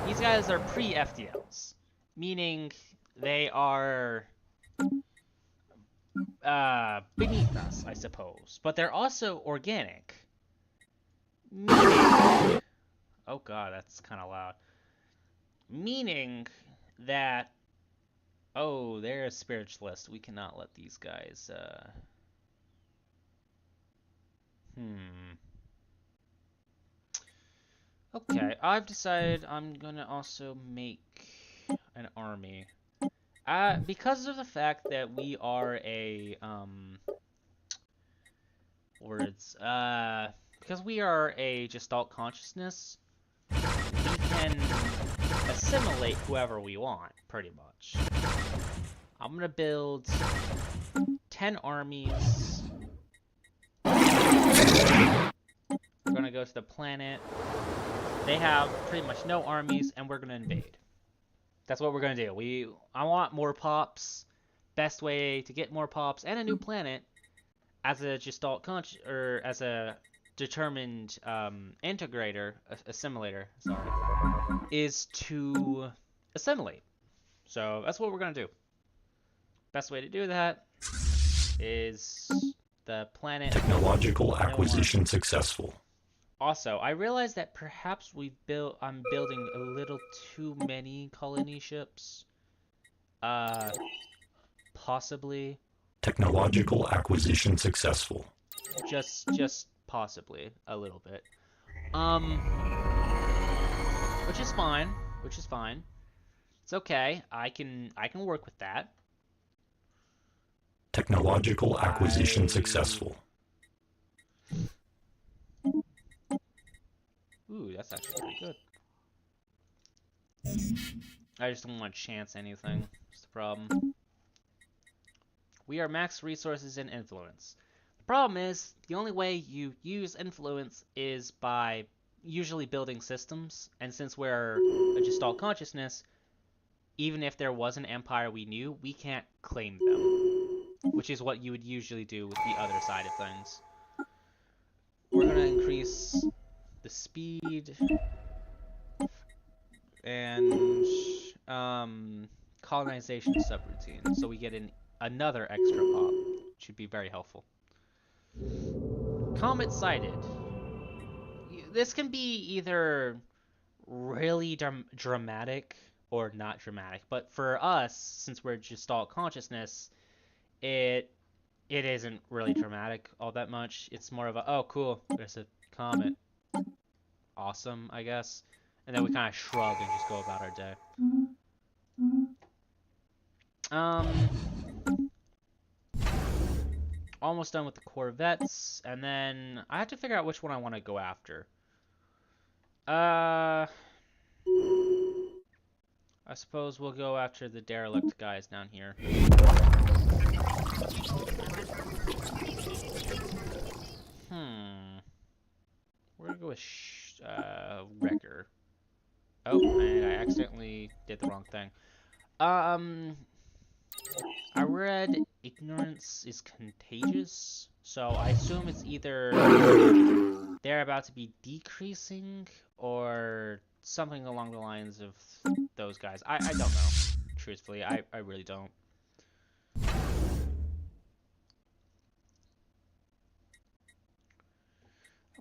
These guys are pre-FDLs, meaning they are beneath us, I suppose. But they're also organic. Meaning... Oh god, that's kind of loud. Meaning that... Oh, they're a spiritualist. We cannot let these guys... Okay, I've decided I'm gonna also make an army. Because of the fact that we are a, because we are a Gestalt consciousness, we can assimilate whoever we want, pretty much. I'm gonna build 10 armies. We're gonna go to the planet. They have pretty much no armies, and we're gonna invade. That's what we're gonna do. I want more pops. Best way to get more pops and a new planet, as a Gestalt or as a determined assimilator, sorry, is to assimilate. So that's what we're gonna do. Best way to do that is the planet. Technological acquisition successful. Also, I realized that perhaps I'm building a little too many colony ships. Possibly. Technological acquisition successful. Just possibly a little bit. Which is fine. which is fine. It's okay. I can work with that. Technological acquisition successful. Ooh, that's actually pretty good. I just don't want to chance anything. That's the problem. We are max resources and influence. The problem is, the only way you use influence is by usually building systems, and since we're a Gestalt consciousness, even if there was an empire we knew, we can't claim them, which is what you would usually do with the other side of things. We're going to increase the speed and colonization subroutine, so we get another extra pop, which would be very helpful. Comet sighted. This can be either really dramatic or not dramatic, but for us, since we're Gestalt consciousness, it isn't really dramatic all that much. It's more of a, oh cool, there's a comet. Awesome, I guess. And then we kind of shrug and just go about our day. Almost done with the Corvettes, and then I have to figure out which one I want to go after. I suppose we'll go after the derelict guys down here. We're gonna go with Wrecker. Oh, and I accidentally did the wrong thing. I read ignorance is contagious, so I assume it's either they're about to be decreasing or something along the lines of those guys. I don't know. Truthfully, I really don't.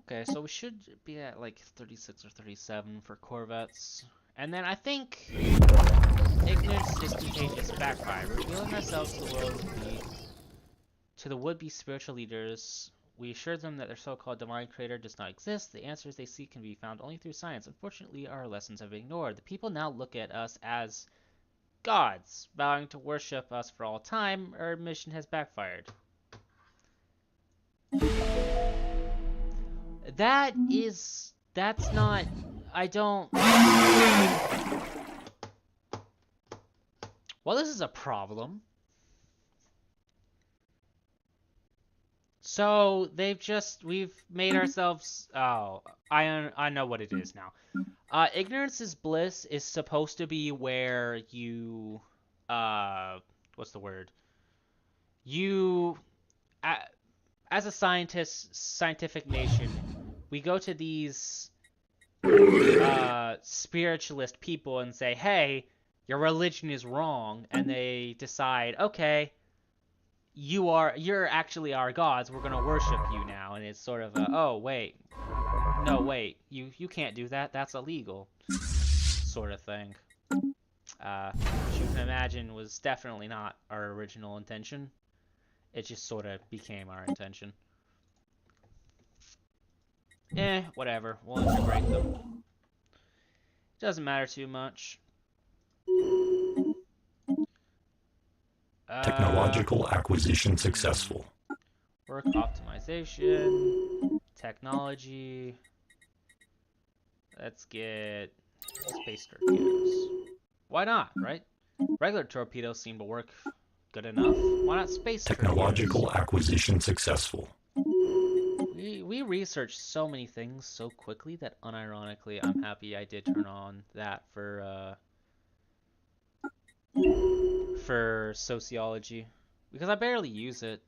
Okay, so we should be at like 36 or 37 for Corvettes. And then I think ignorance is contagious backfire. Revealing ourselves to the would-be spiritual leaders, we assure them that their so-called divine creator does not exist. The answers they seek can be found only through science. Unfortunately, our lessons have been ignored. The people now look at us as gods, vowing to worship us for all time. Our mission has backfired. That's not, I don't... Well, this is a problem. So, we've made ourselves, oh, I know what it is now. Ignorance is bliss is supposed to be where you, what's the word? You, as a scientific nation, we go to these spiritualist people and say, hey, your religion is wrong, and they decide, okay, you're actually our gods, we're gonna worship you now, and it's sort of a, oh wait, no wait, you can't do that, that's illegal, sort of thing. Which you can imagine was definitely not our original intention. It just sort of became our intention. Whatever. We'll integrate them. Doesn't matter too much. Technological acquisition successful. Work optimization. Technology. Let's get space torpedoes. Why not, right? Regular torpedoes seem to work good enough. Why not space Technological torpedoes? acquisition successful. We researched so many things so quickly that unironically I'm happy I did turn on that for sociology, because I barely use it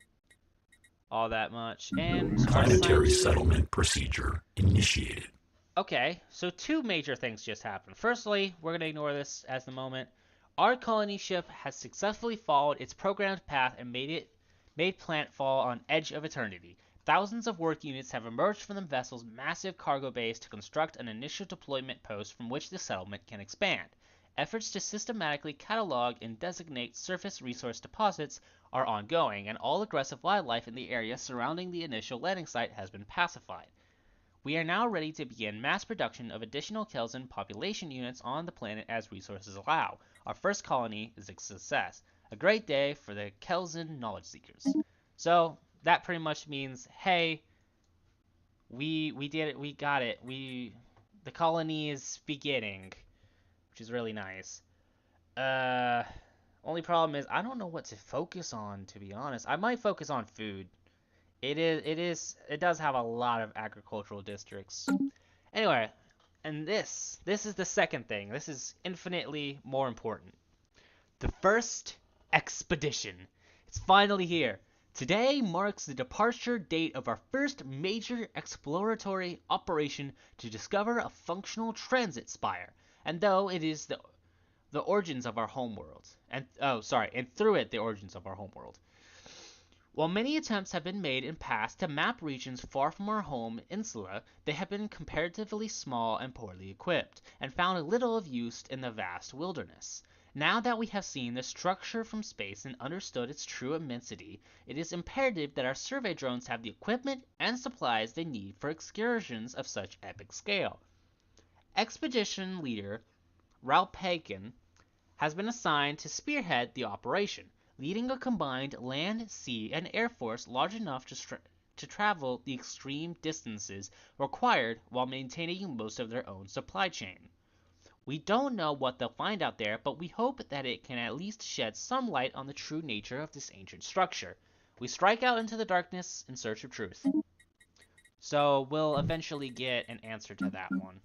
all that much. And Planetary settlement procedure initiated. Okay, so two major things just happened. Firstly, we're going to ignore this as the moment. Our colony ship has successfully followed its programmed path and made planetfall on edge of eternity. Thousands of work units have emerged from the vessel's massive cargo base to construct an initial deployment post from which the settlement can expand. Efforts to systematically catalog and designate surface resource deposits are ongoing, and all aggressive wildlife in the area surrounding the initial landing site has been pacified. We are now ready to begin mass production of additional Kelson population units on the planet as resources allow. Our first colony is a success. A great day for the Kelson knowledge seekers. So that pretty much means, hey, we did it, we got it, the colony is beginning, which is really nice. Only problem is I don't know what to focus on, to be honest. I might focus on food. It does have a lot of agricultural districts. Anyway, and this is the second thing. This is infinitely more important. The first expedition. It's finally here. Today marks the departure date of our first major exploratory operation to discover a functional transit spire. And though it is the origins of our homeworld, and through it the origins of our homeworld. While many attempts have been made in past to map regions far from our home insula, they have been comparatively small and poorly equipped, and found little of use in the vast wilderness. Now that we have seen the structure from space and understood its true immensity, it is imperative that our survey drones have the equipment and supplies they need for excursions of such epic scale. Expedition leader Ralpakin has been assigned to spearhead the operation, leading a combined land, sea, and air force large enough to travel the extreme distances required while maintaining most of their own supply chain. We don't know what they'll find out there, but we hope that it can at least shed some light on the true nature of this ancient structure. We strike out into the darkness in search of truth. So we'll eventually get an answer to that one.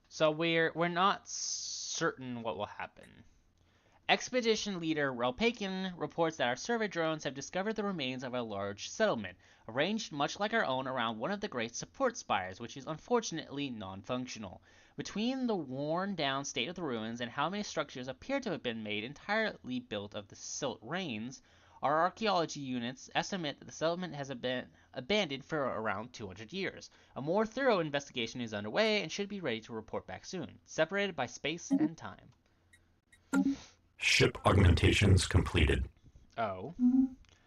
So we're not certain what will happen. Expedition leader Relpakin reports that our survey drones have discovered the remains of a large settlement, arranged much like our own around one of the great support spires, which is unfortunately non-functional. Between the worn-down state of the ruins and how many structures appear to have been made entirely built of the silt rains, our archaeology units estimate that the settlement has been abandoned for around 200 years. A more thorough investigation is underway and should be ready to report back soon, separated by space and time. Ship augmentations completed. Oh.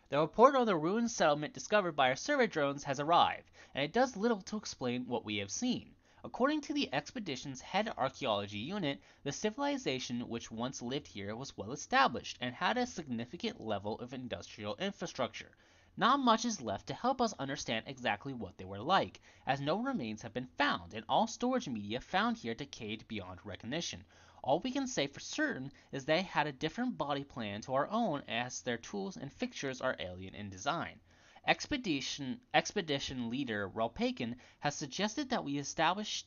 The report on the ruined settlement discovered by our survey drones has arrived, and it does little to explain what we have seen. According to the expedition's head archaeology unit, the civilization which once lived here was well established and had a significant level of industrial infrastructure. Not much is left to help us understand exactly what they were like, as no remains have been found, and all storage media found here decayed beyond recognition. All we can say for certain is they had a different body plan to our own, as their tools and fixtures are alien in design. Expedition leader Relpakin has suggested that we establish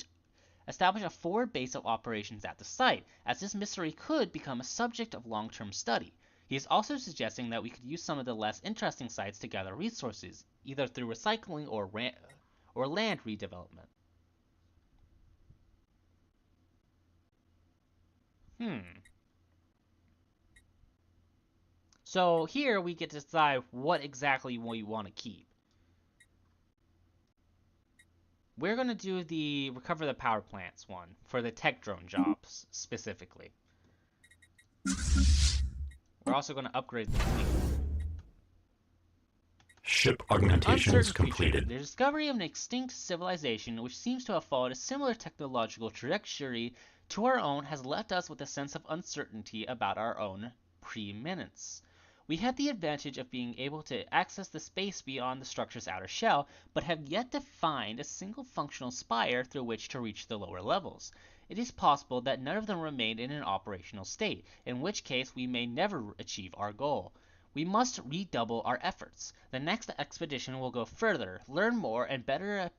a forward base of operations at the site, as this mystery could become a subject of long-term study. He is also suggesting that we could use some of the less interesting sites to gather resources, either through recycling or land redevelopment. So here we get to decide what exactly we want to keep. We're going to do the recover the power plants one for the tech drone jobs specifically. We're also going to upgrade the fleet. Ship augmentations completed. The discovery of an extinct civilization which seems to have followed a similar technological trajectory to our own has left us with a sense of uncertainty about our own preeminence. We had the advantage of being able to access the space beyond the structure's outer shell, but have yet to find a single functional spire through which to reach the lower levels. It is possible that none of them remained in an operational state, in which case we may never achieve our goal. We must redouble our efforts. The next expedition will go further, learn more, and better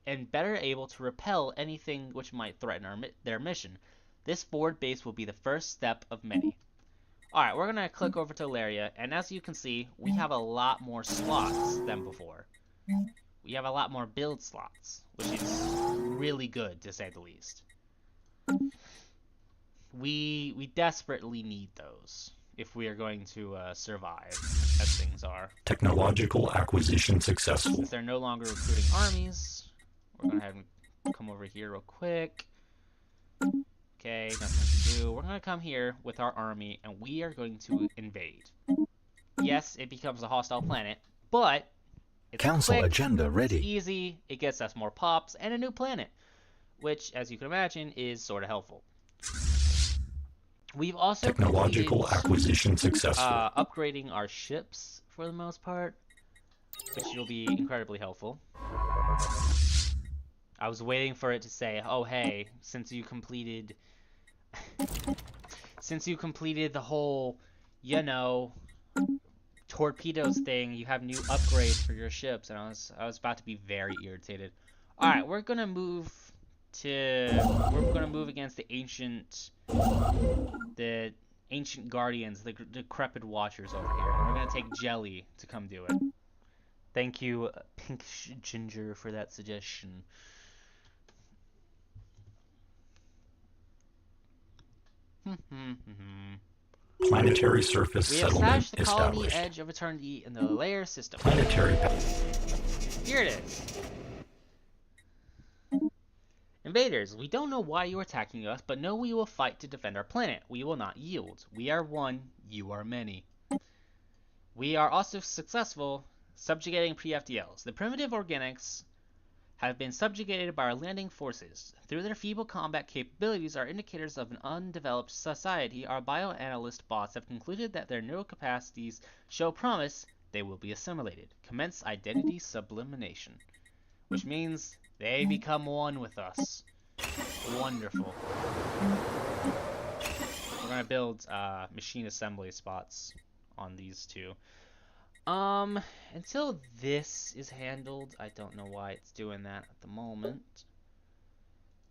able to repel anything which might threaten their mission. This forward base will be the first step of many. Alright, we're going to click over to Laria, and as you can see, we have a lot more slots than before. We have a lot more build slots, which is really good, to say the least. We desperately need those if we are going to survive, as things are. Technological acquisition successful. Since they're no longer recruiting armies, we're going to have them come over here real quick. Okay, nothing to we're gonna come here with our army, and we are going to invade. Yes, it becomes a hostile planet, but it's Council quick, agenda it's ready. easy, it gets us more pops, and a new planet, which, as you can imagine, is sort of helpful. We've also Technological completed, acquisition successful. upgrading our ships for the most part, which will be incredibly helpful. I was waiting for it to say, oh hey, since you completed the whole, you know, torpedoes thing, you have new upgrades for your ships, and I was about to be very irritated. All right, we're gonna move against the ancient guardians, the decrepit watchers over here, and we're gonna take Jelly to come do it. Thank you, Pink Ginger, for that suggestion. Planetary surface We have settlement stashed the colony established. edge of eternity in the layer system. Planetary Here it is. Invaders, we don't know why you are attacking us, but know we will fight to defend our planet. We will not yield. We are one, you are many. We are also successful subjugating pre-FTLs. The primitive organics have been subjugated by our landing forces. Through their feeble combat capabilities are indicators of an undeveloped society. Our bioanalyst bots have concluded that their neural capacities show promise. They will be assimilated. Commence identity sublimation. Which means they become one with us. Wonderful. We're gonna build machine assembly spots on these two. Until this is handled, I don't know why it's doing that at the moment.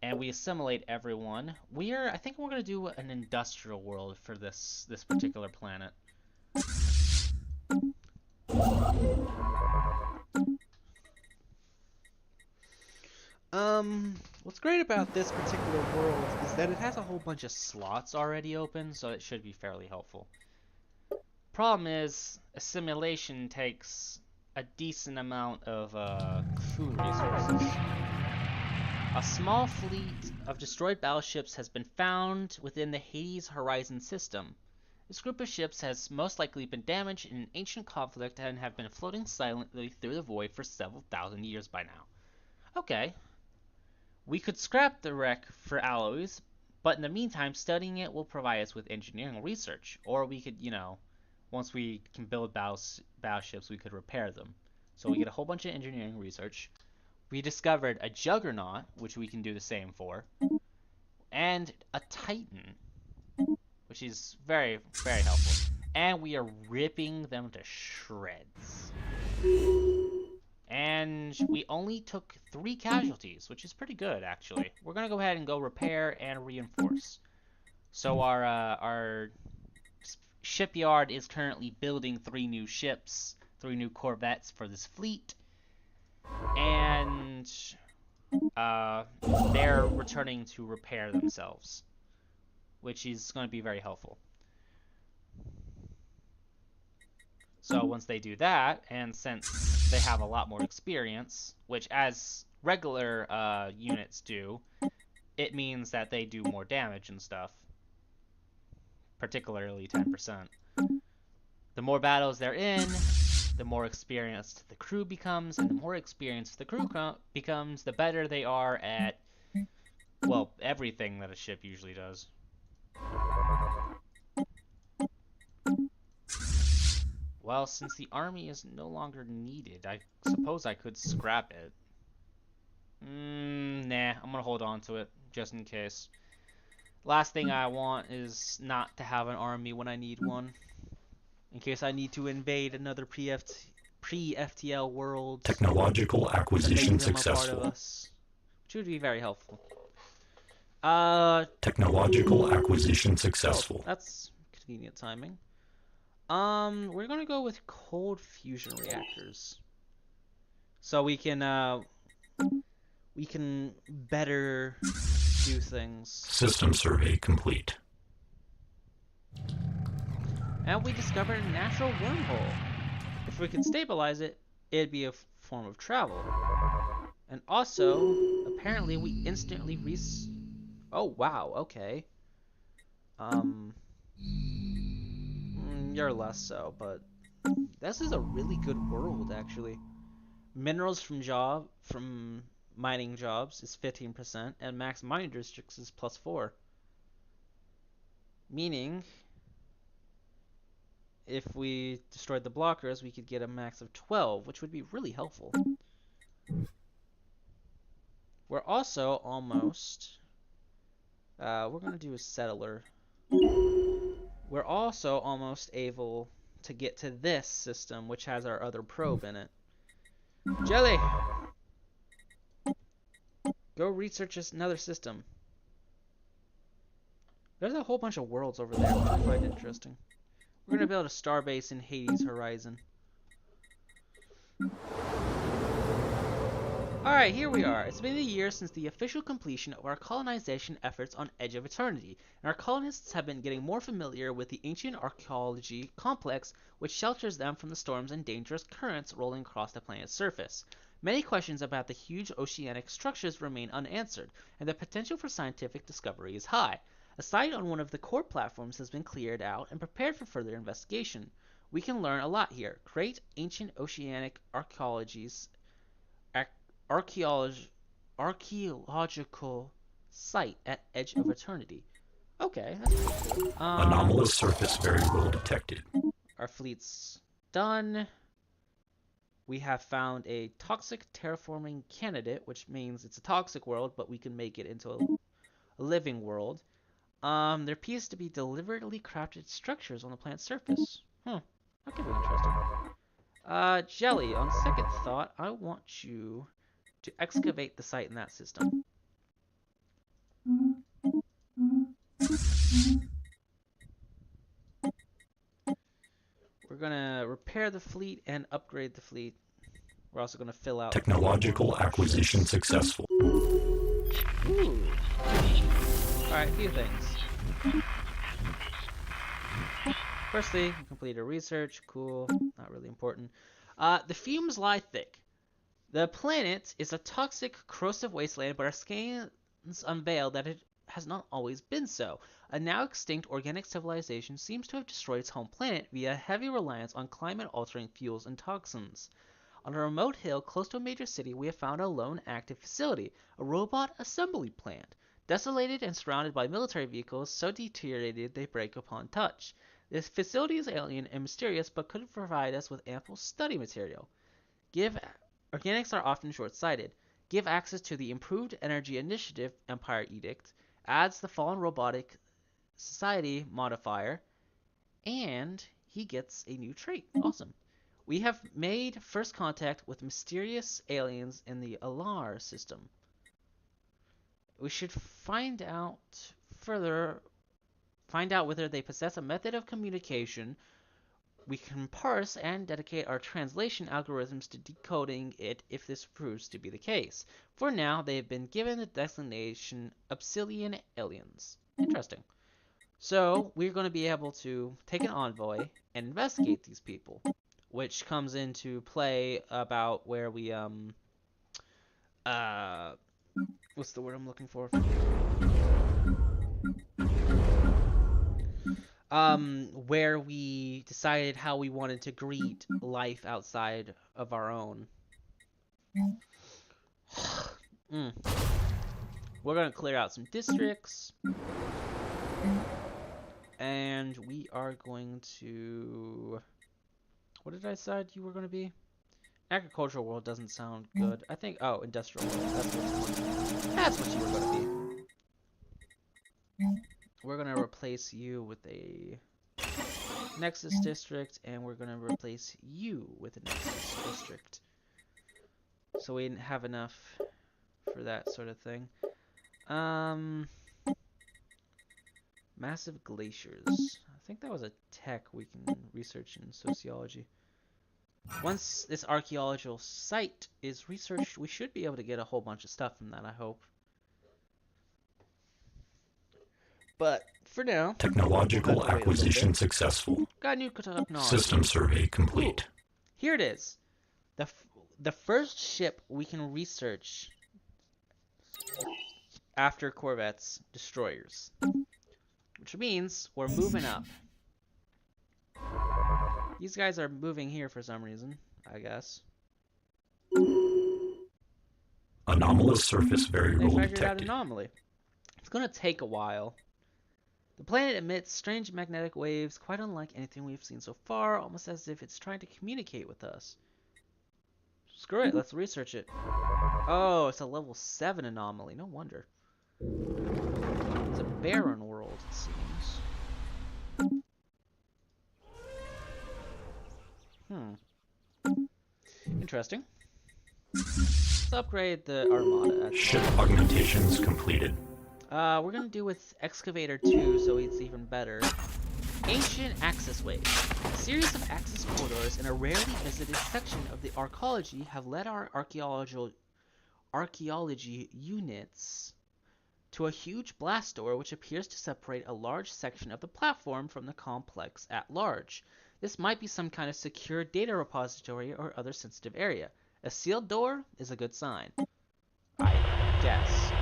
And we assimilate everyone. I think we're gonna do an industrial world for this particular planet. What's great about this particular world is that it has a whole bunch of slots already open, so it should be fairly helpful. Problem is, assimilation takes a decent amount of food resources. A small fleet of destroyed battleships has been found within the Hades Horizon system. This group of ships has most likely been damaged in an ancient conflict and have been floating silently through the void for several thousand years by now. Okay. We could scrap the wreck for alloys, but in the meantime, studying it will provide us with engineering research. Or we could, you know, once we can build battleships, we could repair them. So we get a whole bunch of engineering research. We discovered a Juggernaut, which we can do the same for, and a Titan, which is very, very helpful. And we are ripping them to shreds. And we only took 3 casualties, which is pretty good, actually. We're going to go ahead and go repair and reinforce. So our shipyard is currently building 3 new ships, 3 new corvettes for this fleet. And they're returning to repair themselves, which is going to be very helpful. So once they do that, and since they have a lot more experience, which as regular units do, it means that they do more damage and stuff, particularly 10%. The more battles they're in, the more experienced the crew becomes, and the more experienced the crew becomes, the better they are at, well, everything that a ship usually does. Well, since the army is no longer needed, I suppose I could scrap it. Nah, I'm gonna hold on to it, just in case. Last thing I want is not to have an army when I need one. In case I need to invade another pre-FTL world. technological acquisition successful. Which would be very helpful. Technological acquisition successful. That's convenient timing. We're gonna go with cold fusion reactors, so we can better do things. System survey complete. And we discovered a natural wormhole. If we could stabilize it, it'd be a form of travel. And also, apparently we instantly oh wow, okay. You're less so, but this is a really good world actually. Minerals from mining jobs is 15%, and max mining districts is +4. Meaning, if we destroyed the blockers, we could get a max of 12, which would be really helpful. We're also almost... we're going to do a settler. We're also almost able to get to this system, which has our other probe in it. Jelly! Go research another system. There's a whole bunch of worlds over there, which I find interesting. We're going to build a starbase in Hades Horizon. Alright, here we are. It's been a year since the official completion of our colonization efforts on Edge of Eternity, and our colonists have been getting more familiar with the ancient archaeology complex which shelters them from the storms and dangerous currents rolling across the planet's surface. Many questions about the huge oceanic structures remain unanswered, and the potential for scientific discovery is high. A site on one of the core platforms has been cleared out and prepared for further investigation. We can learn a lot here. Create ancient oceanic archaeological site at Edge of Eternity. Okay, that's pretty cool. Anomalous surface variable detected. Our fleet's done. We have found a toxic terraforming candidate, which means it's a toxic world, but we can make it into a living world. There appears to be deliberately crafted structures on the planet's surface. That could be interesting. Jelly, on second thought, I want you to excavate the site in that system. We're gonna repair the fleet and upgrade the fleet. We're also gonna fill out... Technological acquisition successful. Ooh. Alright, a few things. Firstly, we completed research. Cool. Not really important. The fumes lie thick. The planet is a toxic, corrosive wasteland, but our scans unveil that it has not always been so. A now extinct organic civilization seems to have destroyed its home planet via heavy reliance on climate-altering fuels and toxins. On a remote hill close to a major city, we have found a lone active facility, a robot assembly plant. Desolated and surrounded by military vehicles, so deteriorated they break upon touch. This facility is alien and mysterious, but could provide us with ample study material. Organics are often short-sighted. Give access to the Improved Energy Initiative Empire Edict, adds the Fallen Robotic Society modifier, and he gets a new trait. Awesome. We have made first contact with mysterious aliens in the Alar system. We should find out whether they possess a method of communication. We can parse and dedicate our translation algorithms to decoding it if this proves to be the case. For now, they have been given the designation Obsidian Aliens. Interesting. So, we're going to be able to take an envoy and investigate these people, which comes into play about where we, what's the word I'm looking for? Where we decided how we wanted to greet life outside of our own. We're gonna clear out some districts. And we are going to... What did I decide you were gonna be? Agricultural world doesn't sound good. I think... Oh, industrial world. That's what you were gonna be. We're going to replace you with a Nexus District, and we're going to replace you with a Nexus District. So we didn't have enough for that sort of thing. Massive glaciers. I think that was a tech we can research in sociology. Once this archaeological site is researched, we should be able to get a whole bunch of stuff from that, I hope. But for now, Technological acquisition successful. got new technology. System survey complete. Ooh, here it is. The first ship we can research after Corvette's destroyers, which means we're moving up. These guys are moving here for some reason, I guess. Anomalous surface They variable figured out detected. anomaly. It's gonna take a while. The planet emits strange magnetic waves, quite unlike anything we've seen so far, almost as if it's trying to communicate with us. Screw it, let's research it. Oh, it's a level 7 anomaly, no wonder. It's a barren world, it seems. Interesting. Let's upgrade the Armada, actually. Ship augmentations completed. We're gonna do with Excavator 2, so it's even better. Ancient access ways. A series of access corridors in a rarely visited section of the archaeology have led our archaeology units to a huge blast door which appears to separate a large section of the platform from the complex at large. This might be some kind of secure data repository or other sensitive area. A sealed door is a good sign, I guess.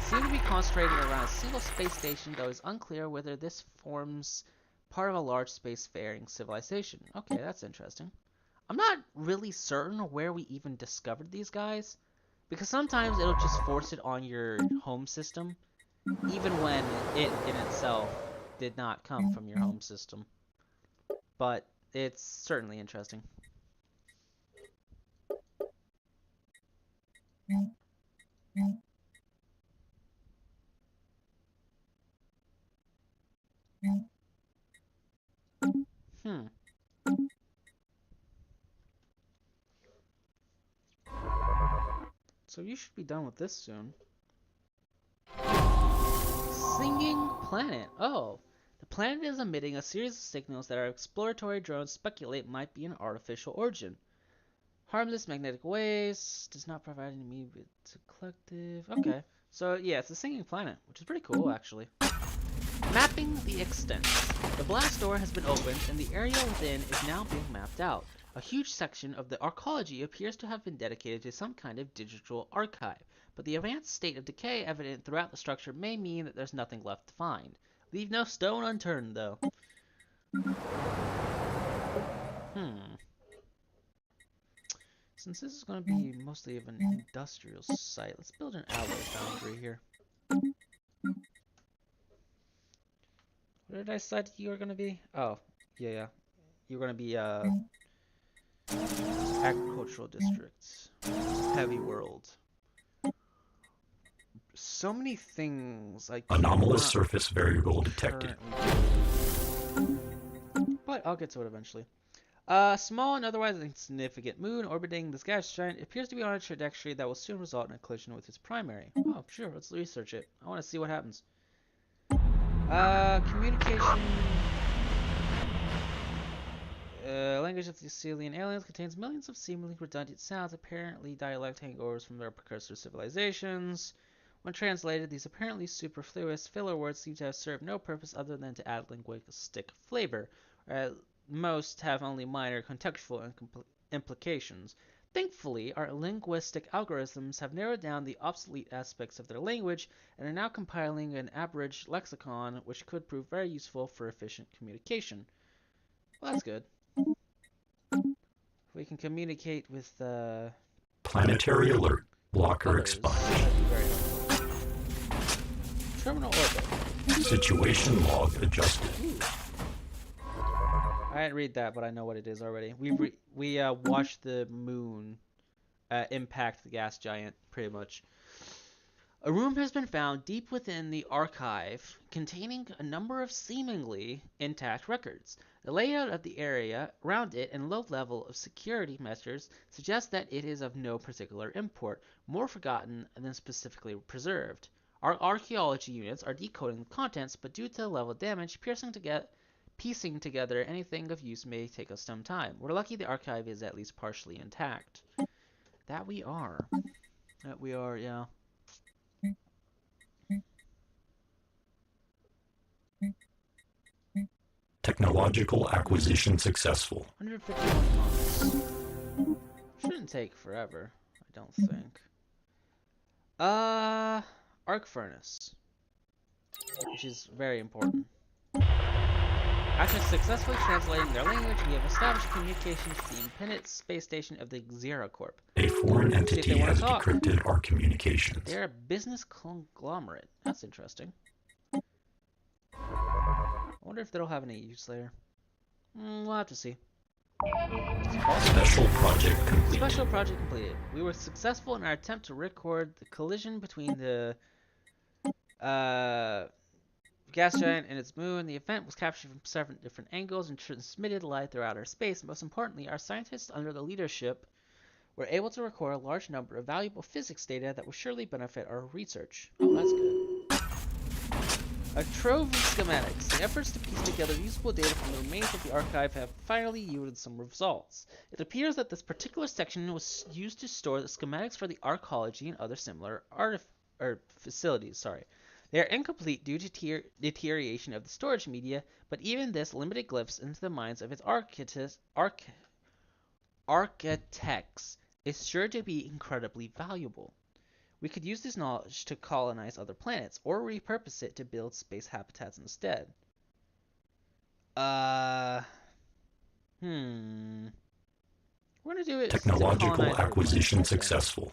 Seem to be concentrated around a single space station, though it's unclear whether this forms part of a large spacefaring civilization. Okay, that's interesting. I'm not really certain where we even discovered these guys, because sometimes it'll just force it on your home system, even when it in itself did not come from your home system. But it's certainly interesting. So you should be done with this soon. Singing planet. Oh, the planet is emitting a series of signals that our exploratory drones speculate might be an artificial origin. Harmless magnetic waves does not provide any immediate collective. Okay, so yeah, it's a singing planet, which is pretty cool actually. Mapping the extent. The blast door has been opened and the area within is now being mapped out. A huge section of the archaeology appears to have been dedicated to some kind of digital archive, but the advanced state of decay evident throughout the structure may mean that there's nothing left to find. Leave no stone unturned, though. Since this is going to be mostly of an industrial site, let's build an alloy foundry here. What did I decide you were going to be? Oh, yeah. You're going to be, agricultural districts. Heavy world. So many things like Anomalous surface variable detected. But I'll get to it eventually. Small and otherwise insignificant moon orbiting this gas giant appears to be on a trajectory that will soon result in a collision with its primary. Oh, sure, let's research it. I want to see what happens. Communication. Language of the Sicilian aliens contains millions of seemingly redundant sounds, apparently dialect hangovers from their precursor civilizations. When translated, these apparently superfluous filler words seem to have served no purpose other than to add linguistic flavor, or at most have only minor contextual implications. Thankfully, our linguistic algorithms have narrowed down the obsolete aspects of their language and are now compiling an abridged lexicon which could prove very useful for efficient communication. Well, that's good. If we can communicate with Planetary alert. Blocker others, expunged. that'd be very helpful. Terminal orbit. Situation log adjusted. Ooh. I didn't read that, but I know what it is already. We watched the moon impact the gas giant, pretty much. A room has been found deep within the archive containing a number of seemingly intact records. The layout of the area around it and low level of security measures suggest that it is of no particular import, more forgotten than specifically preserved. Our archaeology units are decoding the contents, but due to the level of damage, piecing together anything of use may take us some time. We're lucky the archive is at least partially intact. That we are. That we are, yeah. Technological acquisition successful. 151 months. Shouldn't take forever, I don't think. Arc furnace. which is very important. After successfully translating their language, we have established communications with the independent space station of the Xera Corp. A foreign See if they entity wanna has talk. decrypted our communications. They're a business conglomerate. That's interesting. I wonder if they'll have any use later. We'll have to see. Special project complete. Special project completed. We were successful in our attempt to record the collision between the gas giant and its moon. The event was captured from several different angles and transmitted live throughout outer space. Most importantly, our scientists, under the leadership, were able to record a large number of valuable physics data that will surely benefit our research. Oh, that's good. A trove of schematics. The efforts to piece together usable data from the remains of the archive have finally yielded some results. It appears that this particular section was used to store the schematics for the arcology and other similar facilities. They are incomplete due to deterioration of the storage media, but even this limited glimpse into the minds of its architects is sure to be incredibly valuable. We could use this knowledge to colonize other planets, or repurpose it to build space habitats instead. We're gonna do it. Technological acquisition successful.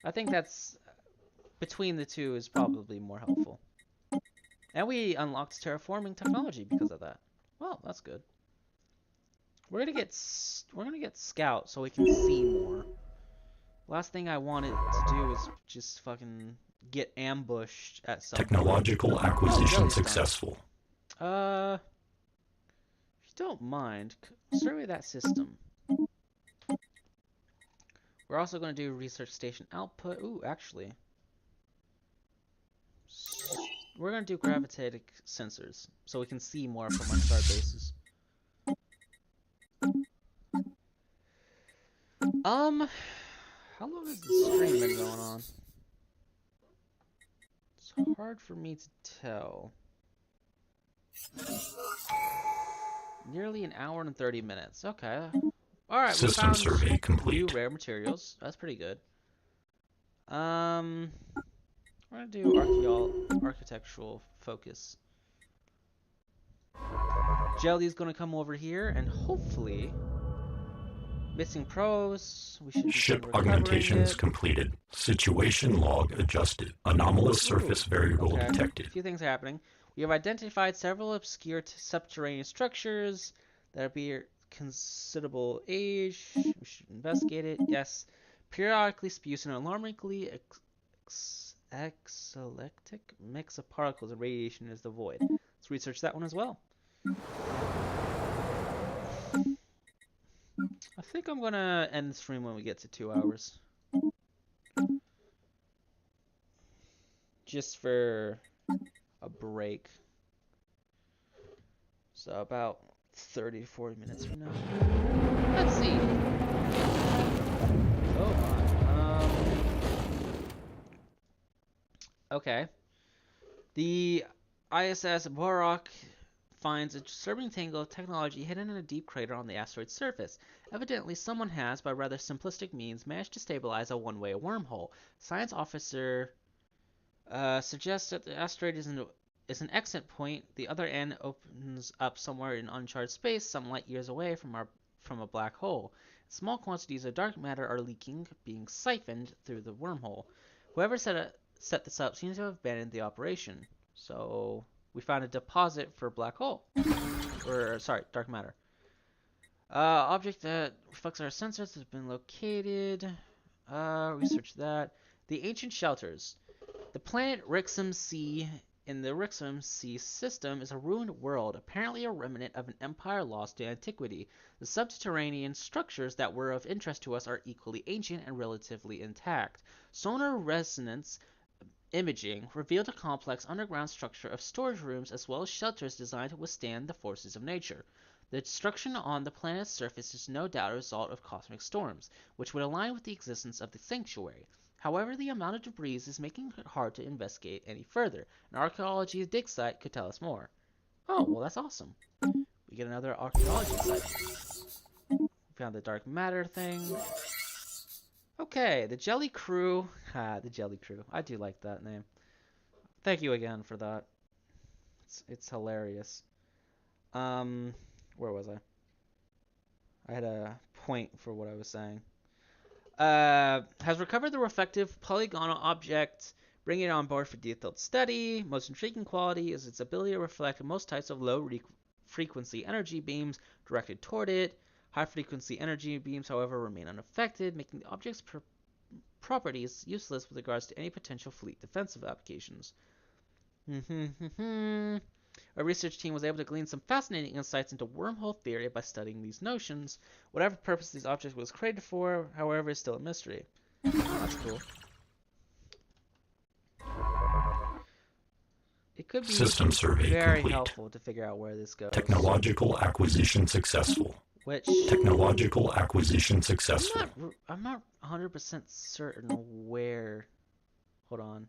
I think that's between the two is probably more helpful. And we unlocked terraforming technology because of that. Well, that's good. We're gonna get Scout so we can see more. Last thing I wanted to do is just fucking get ambushed at some Technological acquisition successful. If you don't mind, survey that system. We're also going to do research station output. Ooh, actually. We're going to do gravitatic sensors so we can see more from our star bases. How long has the stream been going on? It's hard for me to tell. Nearly an hour and 30 minutes. Okay. Alright, we System found survey new complete. rare materials. That's pretty good. We're gonna do architectural focus. Jelly's gonna come over here and hopefully missing pros. We should be Ship done recovering augmentations it. completed. Situation log adjusted. Anomalous surface variable Okay. A detected. few things are happening. We have identified several obscure subterranean structures that appear considerable age. We should investigate it. Yes. Periodically spews an alarmingly eclectic mix of particles and radiation is the void. Let's research that one as well. I think I'm gonna end the stream when we get to 2 hours. Just for a break. So about 30 to 40 minutes from now. Let's see. Oh my. Okay. The ISS Borak finds a disturbing tangle of technology hidden in a deep crater on the asteroid's surface. Evidently, someone has, by rather simplistic means, managed to stabilize a one-way wormhole. Science officer suggests that the asteroid is an exit point. The other end opens up somewhere in uncharted space, some light years away from a black hole. Small quantities of dark matter are leaking, being siphoned through the wormhole. Whoever set this up seems to have abandoned the operation. So we found a deposit for black hole, dark matter. Object that reflects our sensors has been located. Research that. The ancient shelters. The planet Rixum C in the Rixum C system is a ruined world, apparently a remnant of an empire lost to antiquity. The subterranean structures that were of interest to us are equally ancient and relatively intact. Sonar resonance imaging revealed a complex underground structure of storage rooms as well as shelters designed to withstand the forces of nature. The destruction on the planet's surface is no doubt a result of cosmic storms, which would align with the existence of the sanctuary. However, the amount of debris is making it hard to investigate any further. An archaeology dig site could tell us more. Oh, well, that's awesome. We get another archaeology site. We found the dark matter thing. Okay, the Jelly Crew. The Jelly Crew. I do like that name. Thank you again for that. It's hilarious. Where was I? I had a point for what I was saying. Has recovered the reflective polygonal object, bringing it on board for detailed study. Most intriguing quality is its ability to reflect most types of low frequency energy beams directed toward it. High frequency energy beams, however, remain unaffected, making the object's properties useless with regards to any potential fleet defensive applications. Our research team was able to glean some fascinating insights into wormhole theory by studying these notions. Whatever purpose this object was created for, however, is still a mystery. Oh, that's cool. It could be System survey very complete. helpful to figure out where this goes. Technological acquisition successful. Which Technological acquisition successful. I'm not 100% certain where. Hold on.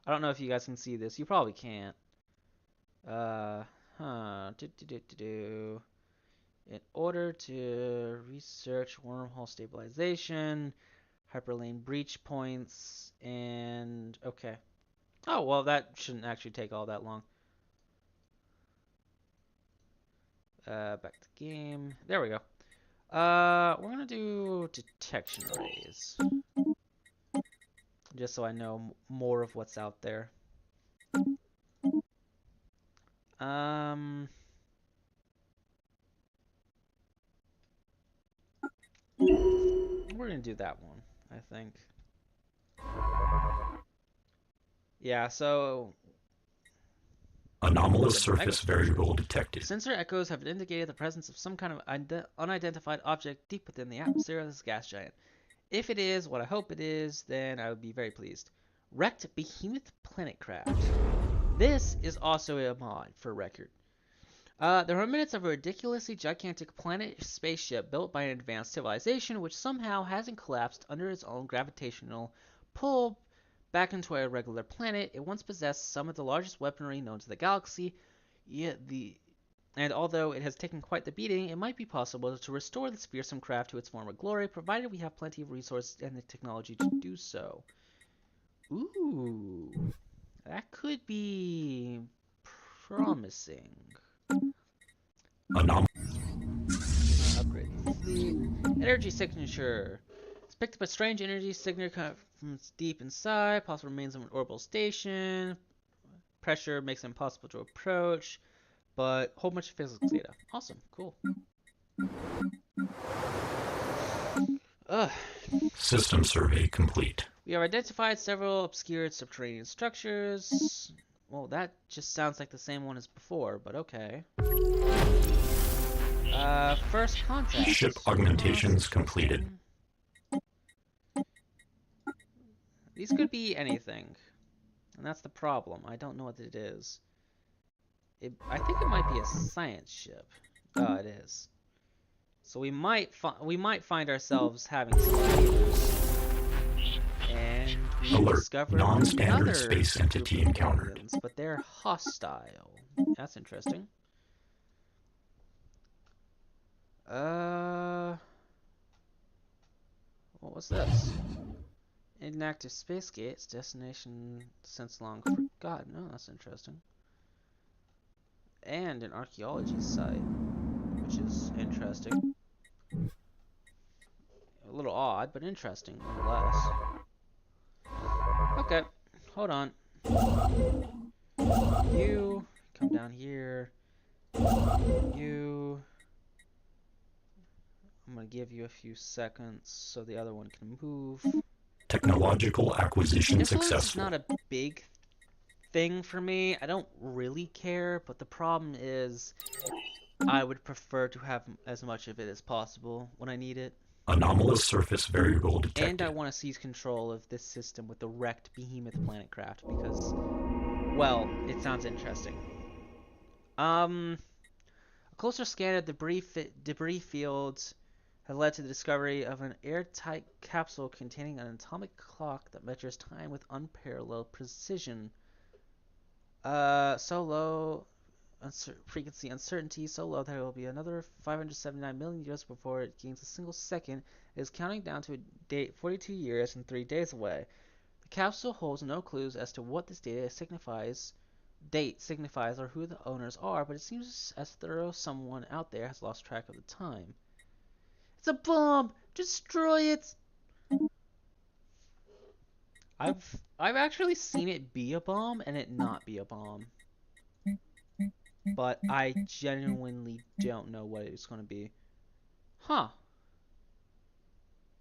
I don't know if you guys can see this. You probably can't. In order to research wormhole stabilization, hyperlane breach points, and okay. Oh, well, that shouldn't actually take all that long. Back to the game. There we go. We're gonna do detection rays. Just so I know more of what's out there. We're gonna do that one, I think. Yeah, so Anomalous surface variable detected. sensor echoes have indicated the presence of some kind of unidentified object deep within the atmosphere of this gas giant. If it is what I hope it is, then I would be very pleased. Wrecked behemoth planet craft. This is also a mod, for record. The remnants of a ridiculously gigantic planet spaceship built by an advanced civilization which somehow hasn't collapsed under its own gravitational pull back into a regular planet. It once possessed some of the largest weaponry known to the galaxy, and although it has taken quite the beating, it might be possible to restore this fearsome craft to its former glory, provided we have plenty of resources and the technology to do so. Ooh, that could be promising. Upgrade the fleet. Energy signature. It's picked up a strange energy signature from deep inside. Possible remains of an orbital station. Pressure makes it impossible to approach. But a whole bunch of physics data. Awesome. Cool. System survey complete. We have identified several obscure subterranean structures. Well, that just sounds like the same one as before, but okay. First contact. Ship augmentations completed. These could be anything. And that's the problem. I don't know what it is. I think it might be a science ship. Oh, it is. So we might find ourselves having some failures. And we discover non-standard space entity encountered. Aliens, but they're hostile. That's interesting. What was this? Inactive space gates, destination since long forgotten. Oh, that's interesting. And an archaeology site, which is interesting. A little odd, but interesting nonetheless. Okay, hold on. You come down here. You. I'm gonna give you a few seconds so the other one can move. Technological acquisition Influence successful. is not a big thing for me. I don't really care, but the problem is I would prefer to have as much of it as possible when I need it. Anomalous surface variable detected. And I want to seize control of this system with the wrecked behemoth planet craft because, well, it sounds interesting. A closer scan of debris fields has led to the discovery of an airtight capsule containing an atomic clock that measures time with unparalleled precision. So low frequency uncertainty, so low that it will be another 579 million years before it gains a single second. It is counting down to a date 42 years and 3 days away. The capsule holds no clues as to what this data signifies date signifies or who the owners are, but it seems as though someone out there has lost track of the time. It's a bomb! Destroy it! I've actually seen it be a bomb and it not be a bomb. But I genuinely don't know what it's going to be. Huh.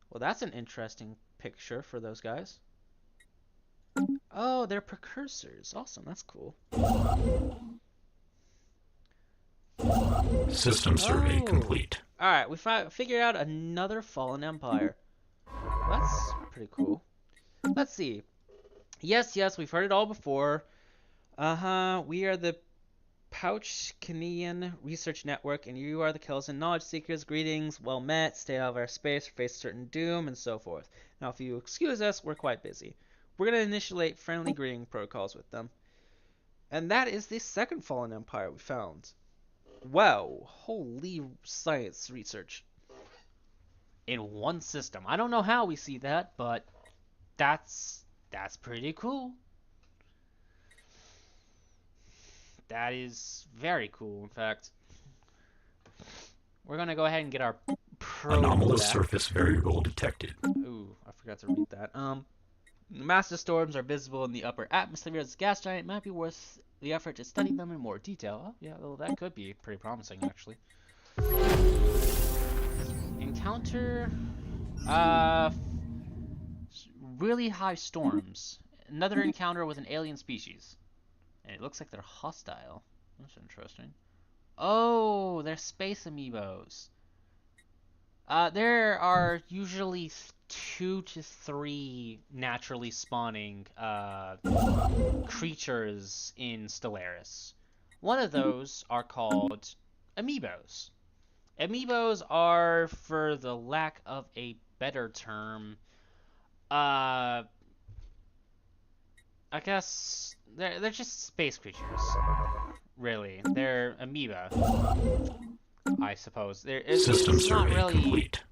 Well, that's an interesting picture for those guys. Oh, they're precursors. Awesome, that's cool. System survey complete. Alright, we figured out another fallen empire. That's pretty cool. Let's see. Yes, we've heard it all before. We are the Pouchkinian Research Network, and you are the Kelson Knowledge Seekers. Greetings, well met, stay out of our space, face certain doom, and so forth. Now, if you excuse us, we're quite busy. We're going to initiate friendly greeting protocols with them. And that is the second fallen empire we found. Wow, holy science research. In one system. I don't know how we see that, but that's pretty cool. That is very cool, in fact. We're going to go ahead and get our probe Anomalous back. surface variable detected. Ooh, I forgot to read that. Massive storms are visible in the upper atmosphere of this gas giant. Might be worth the effort to study them in more detail. Oh, yeah, well, that could be pretty promising, actually. Encounter really high storms. Another encounter with an alien species. And it looks like they're hostile. That's interesting. Oh, they're space amiibos. There are usually 2 to 3 naturally spawning creatures in Stellaris. One of those are called amiibos. Amiibos are, for the lack of a better term, I guess they're just space creatures. Really, they're amoeba, I suppose. System it's not survey really complete.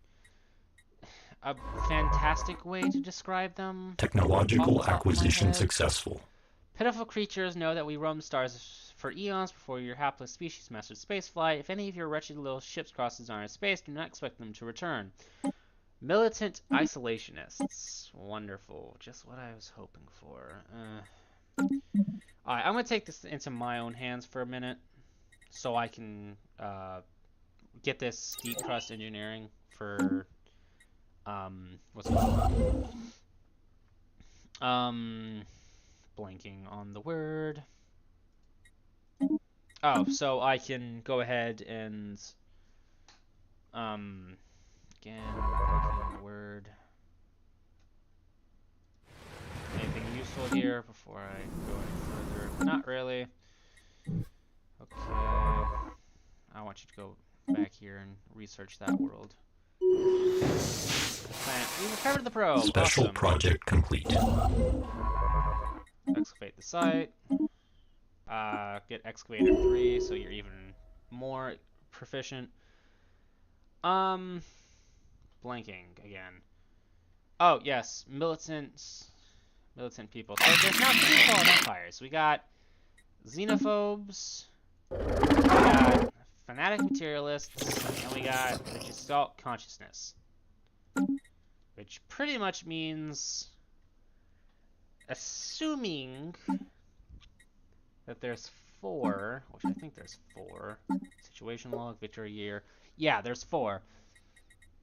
a fantastic way to describe them. Technological Off the top of my acquisition head. Successful. Pitiful creatures know that we roam stars for eons before your hapless species mastered spaceflight. If any of your wretched little ships cross Designer space, do not expect them to return. Militant isolationists. Wonderful. Just what I was hoping for. Alright, I'm going to take this into my own hands for a minute so I can get this deep crust engineering for what's it called? Blanking on the word. Oh, so I can go ahead and again, blanking on the word. Anything useful here before I go any further? Not really. Okay. I want you to go back here and research that world. Planet. We recovered the probe. Special Awesome. project complete. Excavate the site. Get excavator 3 so you're even more proficient. Blanking again. Oh yes, militant people. So there's now 3 fallen empires. We got xenophobes, we got fanatic materialists, and we got the Gestalt consciousness. Which pretty much means, assuming that there's 4, which I think there's 4. Situation log, victory year. Yeah, there's 4.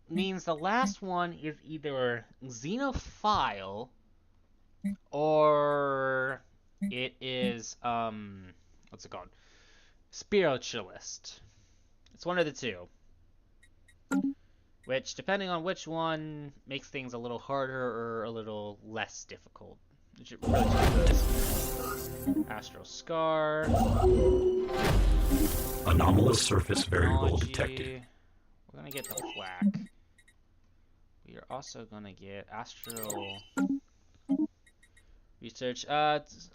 Means the last one is either xenophile or it is what's it called? Spiritualist. It's one of the two. Which, depending on which one, makes things a little harder or a little less difficult. It should really just Astral Scar. Anomalous surface variable Technology. detected. We're gonna get the Flack. We are also gonna get Astral Research.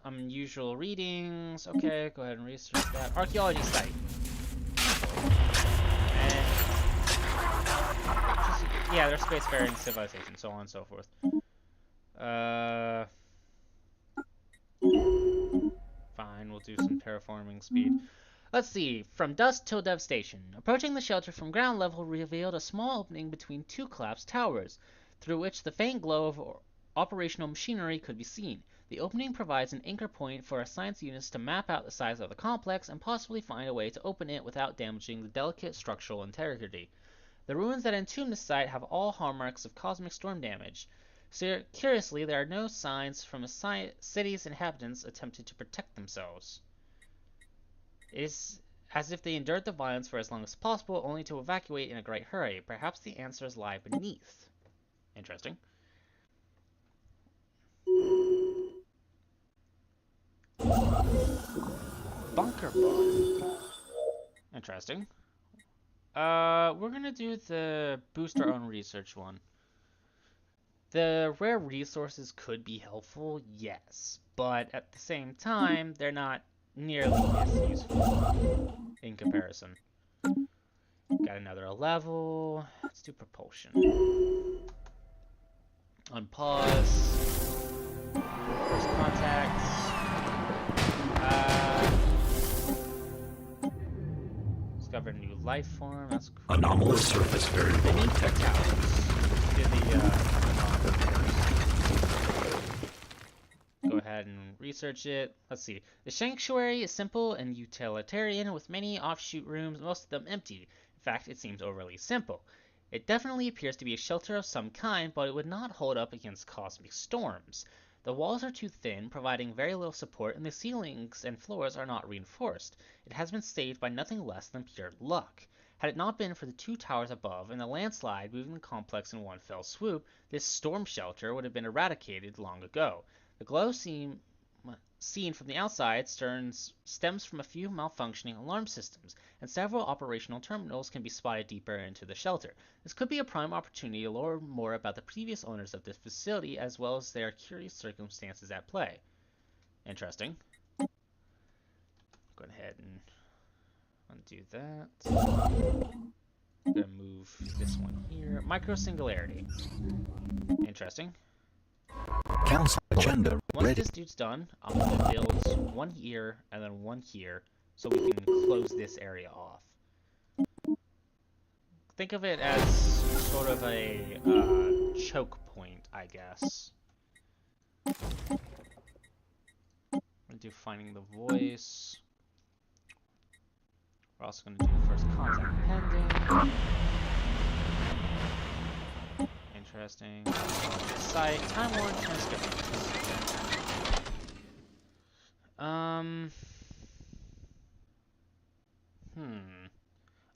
Unusual readings. Okay, go ahead and research that. Archaeology site. And just, yeah, they're spacefaring civilization, so on and so forth. Fine, we'll do some terraforming speed. Let's see. From dusk till devastation. Approaching the shelter from ground level revealed a small opening between two collapsed towers, through which the faint glow of operational machinery could be seen. The opening provides an anchor point for our science units to map out the size of the complex and possibly find a way to open it without damaging the delicate structural integrity. The ruins that entomb this site have all hallmarks of cosmic storm damage. Curiously, there are no signs from a city's inhabitants attempting to protect themselves. It is as if they endured the violence for as long as possible, only to evacuate in a great hurry. Perhaps the answers lie beneath. Interesting. Bunker barn. Interesting. We're gonna do the boost our own research one. The rare resources could be helpful, yes, but at the same time, they're not nearly as useful in comparison. Got another level. Let's do propulsion. On pause. First contact. Discover a new life form. That's cool. Anomalous surface variable Beneath the towers. Go ahead and research it. Let's see. The sanctuary is simple and utilitarian with many offshoot rooms, most of them empty. In fact, it seems overly simple. It definitely appears to be a shelter of some kind, but it would not hold up against cosmic storms. The walls are too thin, providing very little support, and the ceilings and floors are not reinforced. It has been saved by nothing less than pure luck. Had it not been for the two towers above and the landslide moving the complex in one fell swoop, this storm shelter would have been eradicated long ago. The glow seen from the outside stems from a few malfunctioning alarm systems, and several operational terminals can be spotted deeper into the shelter. This could be a prime opportunity to learn more about the previous owners of this facility, as well as their curious circumstances at play. Interesting. Go ahead and undo that. I'm gonna move this one here. Micro singularity. Interesting. Council agenda Once ready. this dude's done, I'm gonna build one here and then one here, so we can close this area off. Think of it as sort of a choke point, I guess. I'm gonna do finding the voice. We're also gonna do first contact pending. Interesting. Site, Time Warn transcriptions.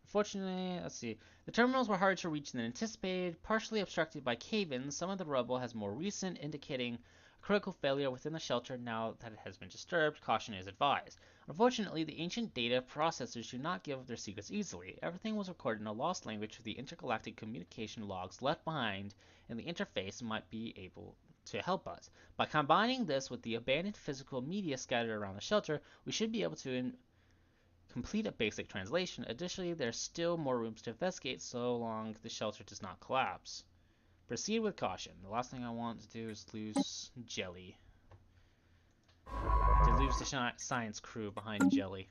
Unfortunately, let's see. The terminals were harder to reach than anticipated, partially obstructed by cave-ins. Some of the rubble has more recent, indicating a critical failure within the shelter. Now that it has been disturbed, caution is advised. Unfortunately, the ancient data processors do not give up their secrets easily. Everything was recorded in a lost language with the intergalactic communication logs left behind, and the interface might be able to help us. By combining this with the abandoned physical media scattered around the shelter, we should be able to complete a basic translation. Additionally, there's still more rooms to investigate so long the shelter does not collapse. Proceed with caution. The last thing I want to do is lose Jelly. To lose the science crew behind Jelly.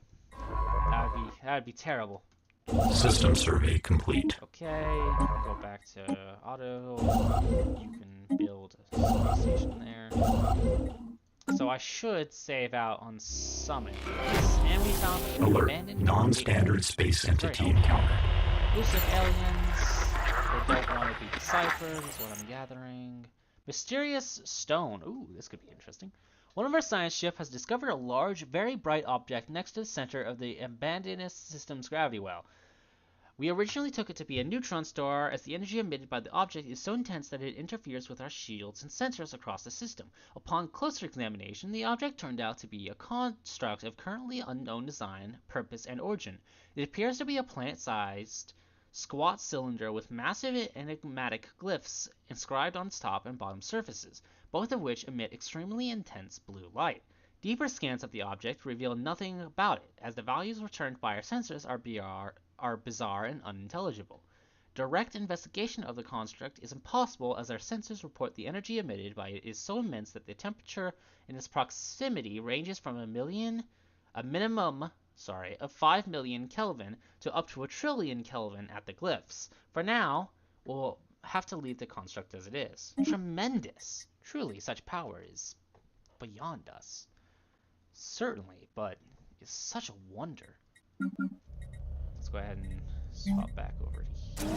That'd be terrible. System survey complete. Okay, go back to auto. You can build a space station there. So I should save out on Summit. And we found an Alert. abandoned Non-standard space entity encounter. Elusive aliens. They don't want to be deciphered, is what I'm gathering. Mysterious stone. Ooh, this could be interesting. One of our science ships has discovered a large, very bright object next to the center of the abandoned system's gravity well. We originally took it to be a neutron star, as the energy emitted by the object is so intense that it interferes with our shields and sensors across the system. Upon closer examination, the object turned out to be a construct of currently unknown design, purpose, and origin. It appears to be a planet-sized, squat cylinder with massive enigmatic glyphs inscribed on its top and bottom surfaces, both of which emit extremely intense blue light. Deeper scans of the object reveal nothing about it, as the values returned by our sensors are bizarre and unintelligible. Direct investigation of the construct is impossible as our sensors report the energy emitted by it is so immense that the temperature in its proximity ranges from a minimum of 5 million Kelvin to up to 1 trillion Kelvin at the glyphs. For now, we'll have to leave the construct as it is. Tremendous! Truly, such power is beyond us. Certainly, but it's such a wonder. Let's go ahead and swap back over to here.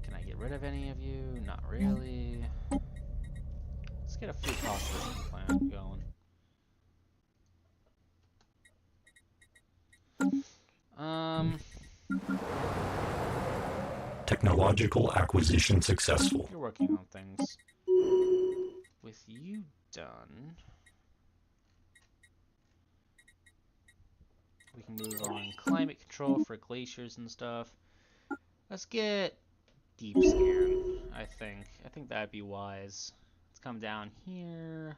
Can I get rid of any of you? Not really. Let's get a food processing plant going. Technological acquisition successful. You're working on things. With you done, we can move on climate control for glaciers and stuff. Let's get deep scan, I think. I think that'd be wise. Let's come down here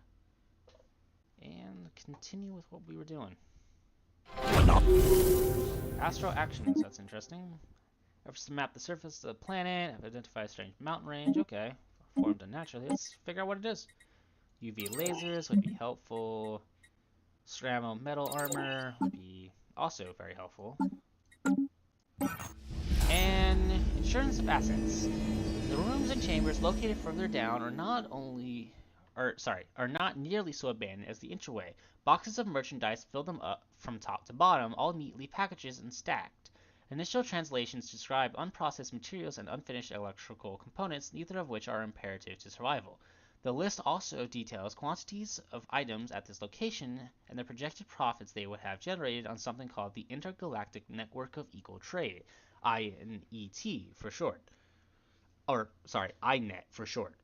and continue with what we were doing. Astro actions, that's interesting. Efforts to map the surface of the planet, have identified a strange mountain range. Okay, formed unnaturally. Let's figure out what it is. UV lasers would be helpful. Scramble metal armor would be also very helpful. And insurance of assets. The rooms and chambers located further down are not nearly so abandoned as the entryway. Boxes of merchandise fill them up from top to bottom, all neatly packaged and stacked. Initial translations describe unprocessed materials and unfinished electrical components, neither of which are imperative to survival. The list also details quantities of items at this location and the projected profits they would have generated on something called the Intergalactic Network of Equal Trade, INET for short. Or, sorry, INET for short.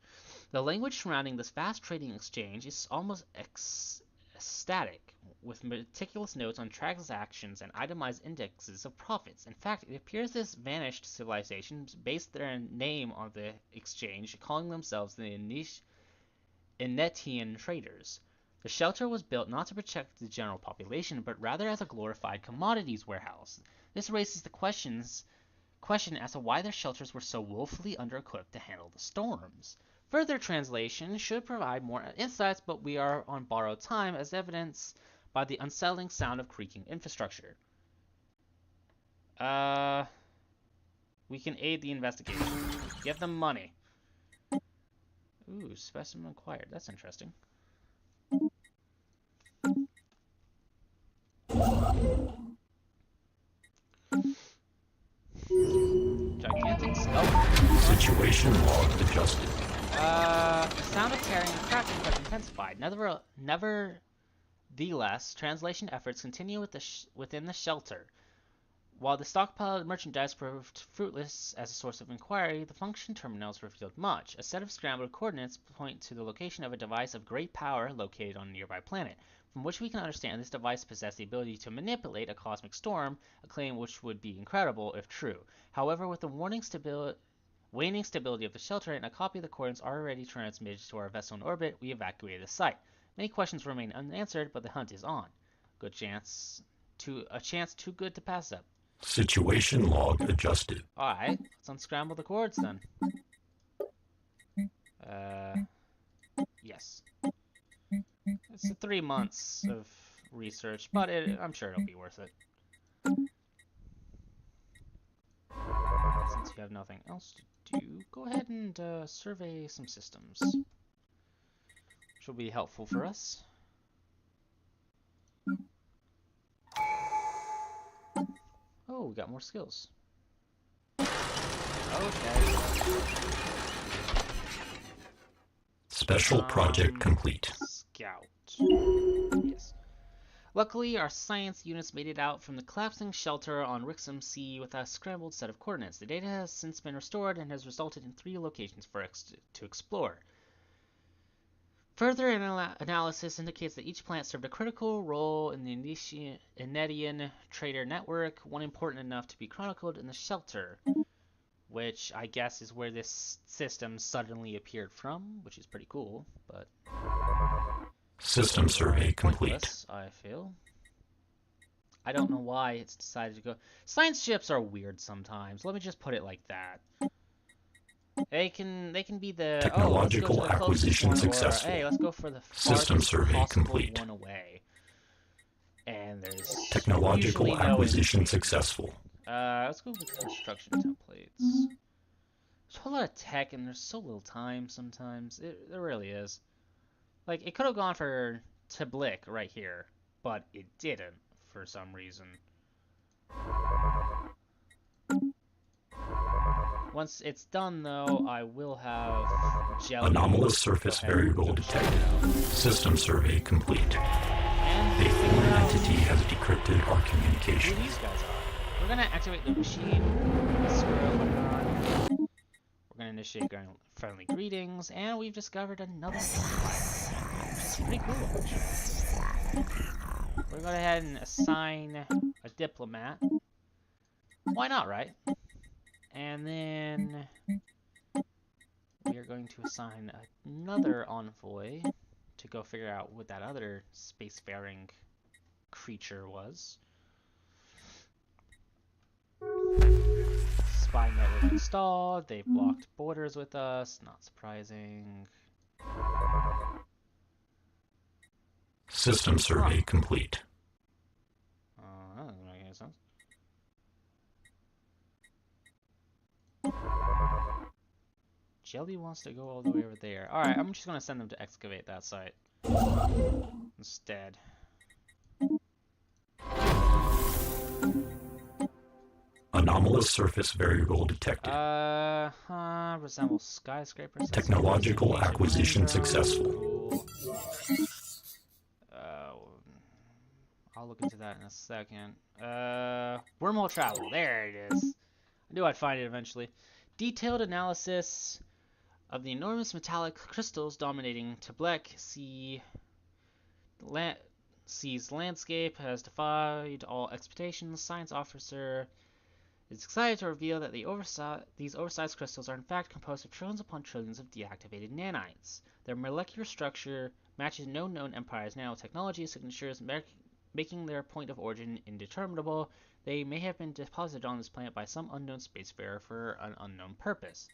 The language surrounding this vast trading exchange is almost ecstatic, with meticulous notes on transactions and itemized indexes of profits. In fact, it appears this vanished civilization based their name on the exchange, calling themselves the Inetian traders. The shelter was built not to protect the general population, but rather as a glorified commodities warehouse. This raises the question as to why their shelters were so woefully under-equipped to handle the storms. Further translation should provide more insights, but we are on borrowed time, as evidenced by the unsettling sound of creaking infrastructure. We can aid the investigation. Get them money. Ooh, specimen acquired. That's interesting. Gigantic skeleton. Situation log adjusted. The sound of tearing and cracking has intensified. Nevertheless, translation efforts continue within the shelter. While the stockpiled merchandise proved fruitless as a source of inquiry, the function terminals revealed much. A set of scrambled coordinates point to the location of a device of great power located on a nearby planet, from which we can understand this device possessed the ability to manipulate a cosmic storm, a claim which would be incredible if true. However, with the waning stability of the shelter and a copy of the coordinates already transmitted to our vessel in orbit, we evacuated the site. Many questions remain unanswered, but the hunt is on. A chance too good to pass up. Situation log adjusted. Alright, let's unscramble the cords then. Yes. It's 3 months of research, but I'm sure it'll be worth it. Since you have nothing else to do, go ahead and survey some systems, which will be helpful for us. Oh, we got more skills. Okay. Special project complete. Scout. Yes. Luckily, our science units made it out from the collapsing shelter on Rixum C with a scrambled set of coordinates. The data has since been restored and has resulted in 3 locations for us to explore. Further analysis indicates that each plant served a critical role in the Inetian trader network, one important enough to be chronicled in the shelter, which I guess is where this system suddenly appeared from, which is pretty cool, but System survey complete. pointless, I feel. I don't know why it's decided to go. Science ships are weird sometimes. Let me just put it like that. They can be the Technological let's go to the acquisition closest one, successful. or hey, let's go for the System farthest survey possible complete. one away. And there's Technological usually no acquisition in-between. successful. Let's go with construction templates. There's a whole lot of tech, and there's so little time sometimes. There really is. Like, it could have gone for Tiblik right here, but it didn't for some reason. Once it's done, though, I will have Jelly. Anomalous surface variable detected. System survey complete. And A figure foreign out entity has decrypted our who communications. these guys are. We're gonna activate the machine. Squirrel, whatnot. We're gonna initiate friendly greetings, and we've discovered another empire. Which is pretty cool, actually. We're gonna go ahead and assign a diplomat. Why not, right? And then we are going to assign another envoy to go figure out what that other spacefaring creature was. Spy network installed. They've blocked borders with us. Not surprising. System survey complete. That doesn't make any sense. Jelly wants to go all the way over there. Alright, I'm just going to send them to excavate that site instead. Anomalous surface variable detected. Resembles skyscrapers. Technological acquisition successful. Cool. I'll look into that in a second. Wormhole travel. There it is. I knew I'd find it eventually. Detailed analysis of the enormous metallic crystals dominating Tiblik sea's landscape has defied all expectations. Science officer is excited to reveal that these oversized crystals are in fact composed of trillions upon trillions of deactivated nanites. Their molecular structure matches no known empire's nanotechnology signatures, making their point of origin indeterminable. They may have been deposited on this planet by some unknown spacefarer for an unknown purpose.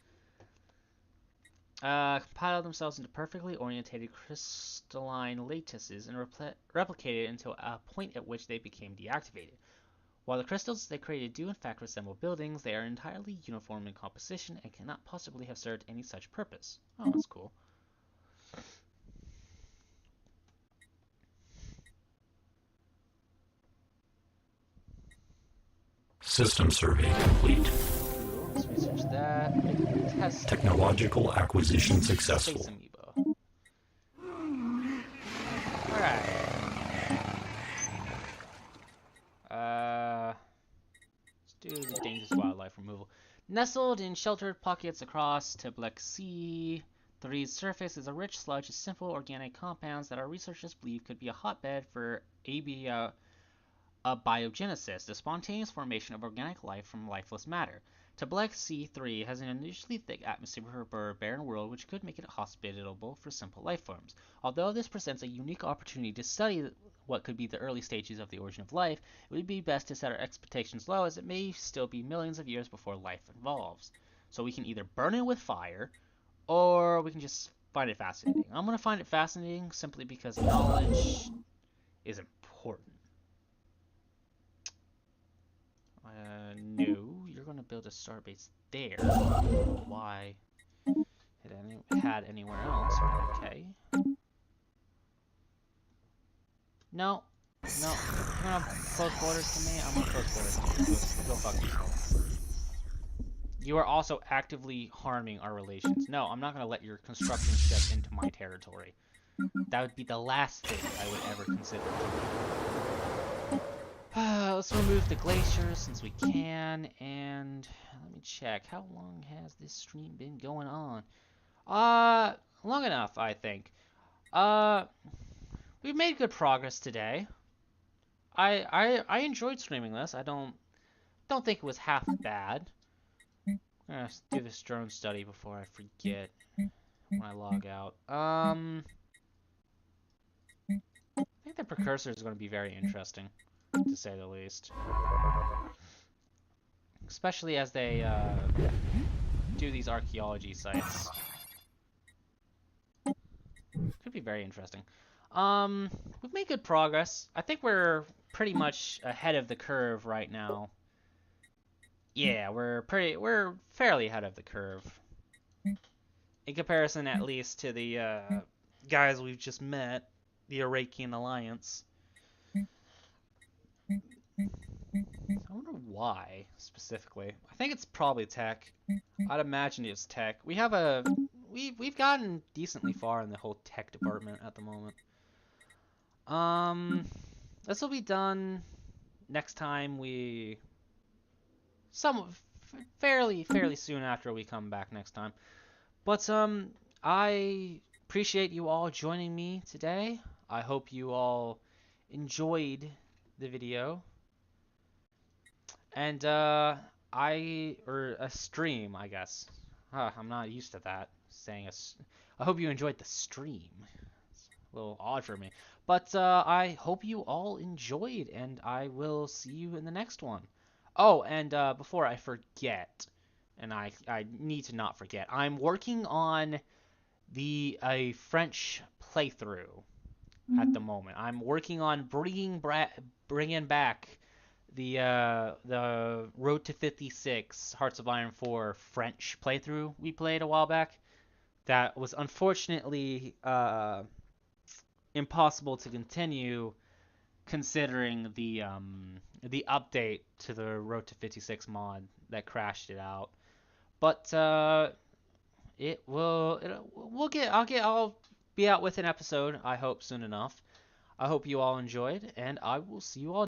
Compile themselves into perfectly orientated crystalline lattices and replicated until a point at which they became deactivated. While the crystals they created do in fact resemble buildings, they are entirely uniform in composition and cannot possibly have served any such purpose. Oh, that's cool. System survey complete. Cool. Let's research that. Test Technological acquisition successful. Space Amoeba. Alright. Let's do the dangerous wildlife removal. Nestled in sheltered pockets across Tiblik Sea, Three's surface is a rich sludge of simple organic compounds that our researchers believe could be a hotbed for abiogenesis, the spontaneous formation of organic life from lifeless matter. Tiblik C3 has an unusually thick atmosphere for a barren world, which could make it hospitable for simple life forms. Although this presents a unique opportunity to study what could be the early stages of the origin of life, it would be best to set our expectations low, as it may still be millions of years before life evolves. So we can either burn it with fire, or we can just find it fascinating. I'm going to find it fascinating simply because knowledge is important. No, you're going to build a starbase there. I don't know why it had anywhere else, but okay. No, you're going to close borders to me? I'm going to close borders to you. Go fuck yourself. You are also actively harming our relations. No, I'm not going to let your construction ship into my territory. That would be the last thing I would ever consider. Let's remove the glaciers since we can, and let me check. How long has this stream been going on? Long enough, I think. We've made good progress today. I enjoyed streaming this. I don't think it was half bad. I'm gonna do this drone study before I forget when I log out. I think the precursor is going to be very interesting. to say the least. Especially as they do these archaeology sites. Could be very interesting. We've made good progress. I think we're pretty much ahead of the curve right now. Yeah, we're fairly ahead of the curve. In comparison, at least, to the guys we've just met, the Arakian Alliance. I wonder why, specifically. I think it's probably tech. I'd imagine it's tech. We've gotten decently far in the whole tech department at the moment. This will be done next time fairly soon after we come back next time. But I appreciate you all joining me today. I hope you all enjoyed the video. And a stream, I guess. I'm not used to that, saying I hope you enjoyed the stream. It's a little odd for me. But I hope you all enjoyed, and I will see you in the next one. Oh, and before I forget, and I need to not forget, I'm working on a French playthrough at the moment. I'm working on bringing back the Road to 56 Hearts of Iron 4 French playthrough we played a while back. That was unfortunately impossible to continue, considering the update to the Road to 56 mod that crashed it out. But I'll be out with an episode, I hope, soon enough. I hope you all enjoyed, and I will see you all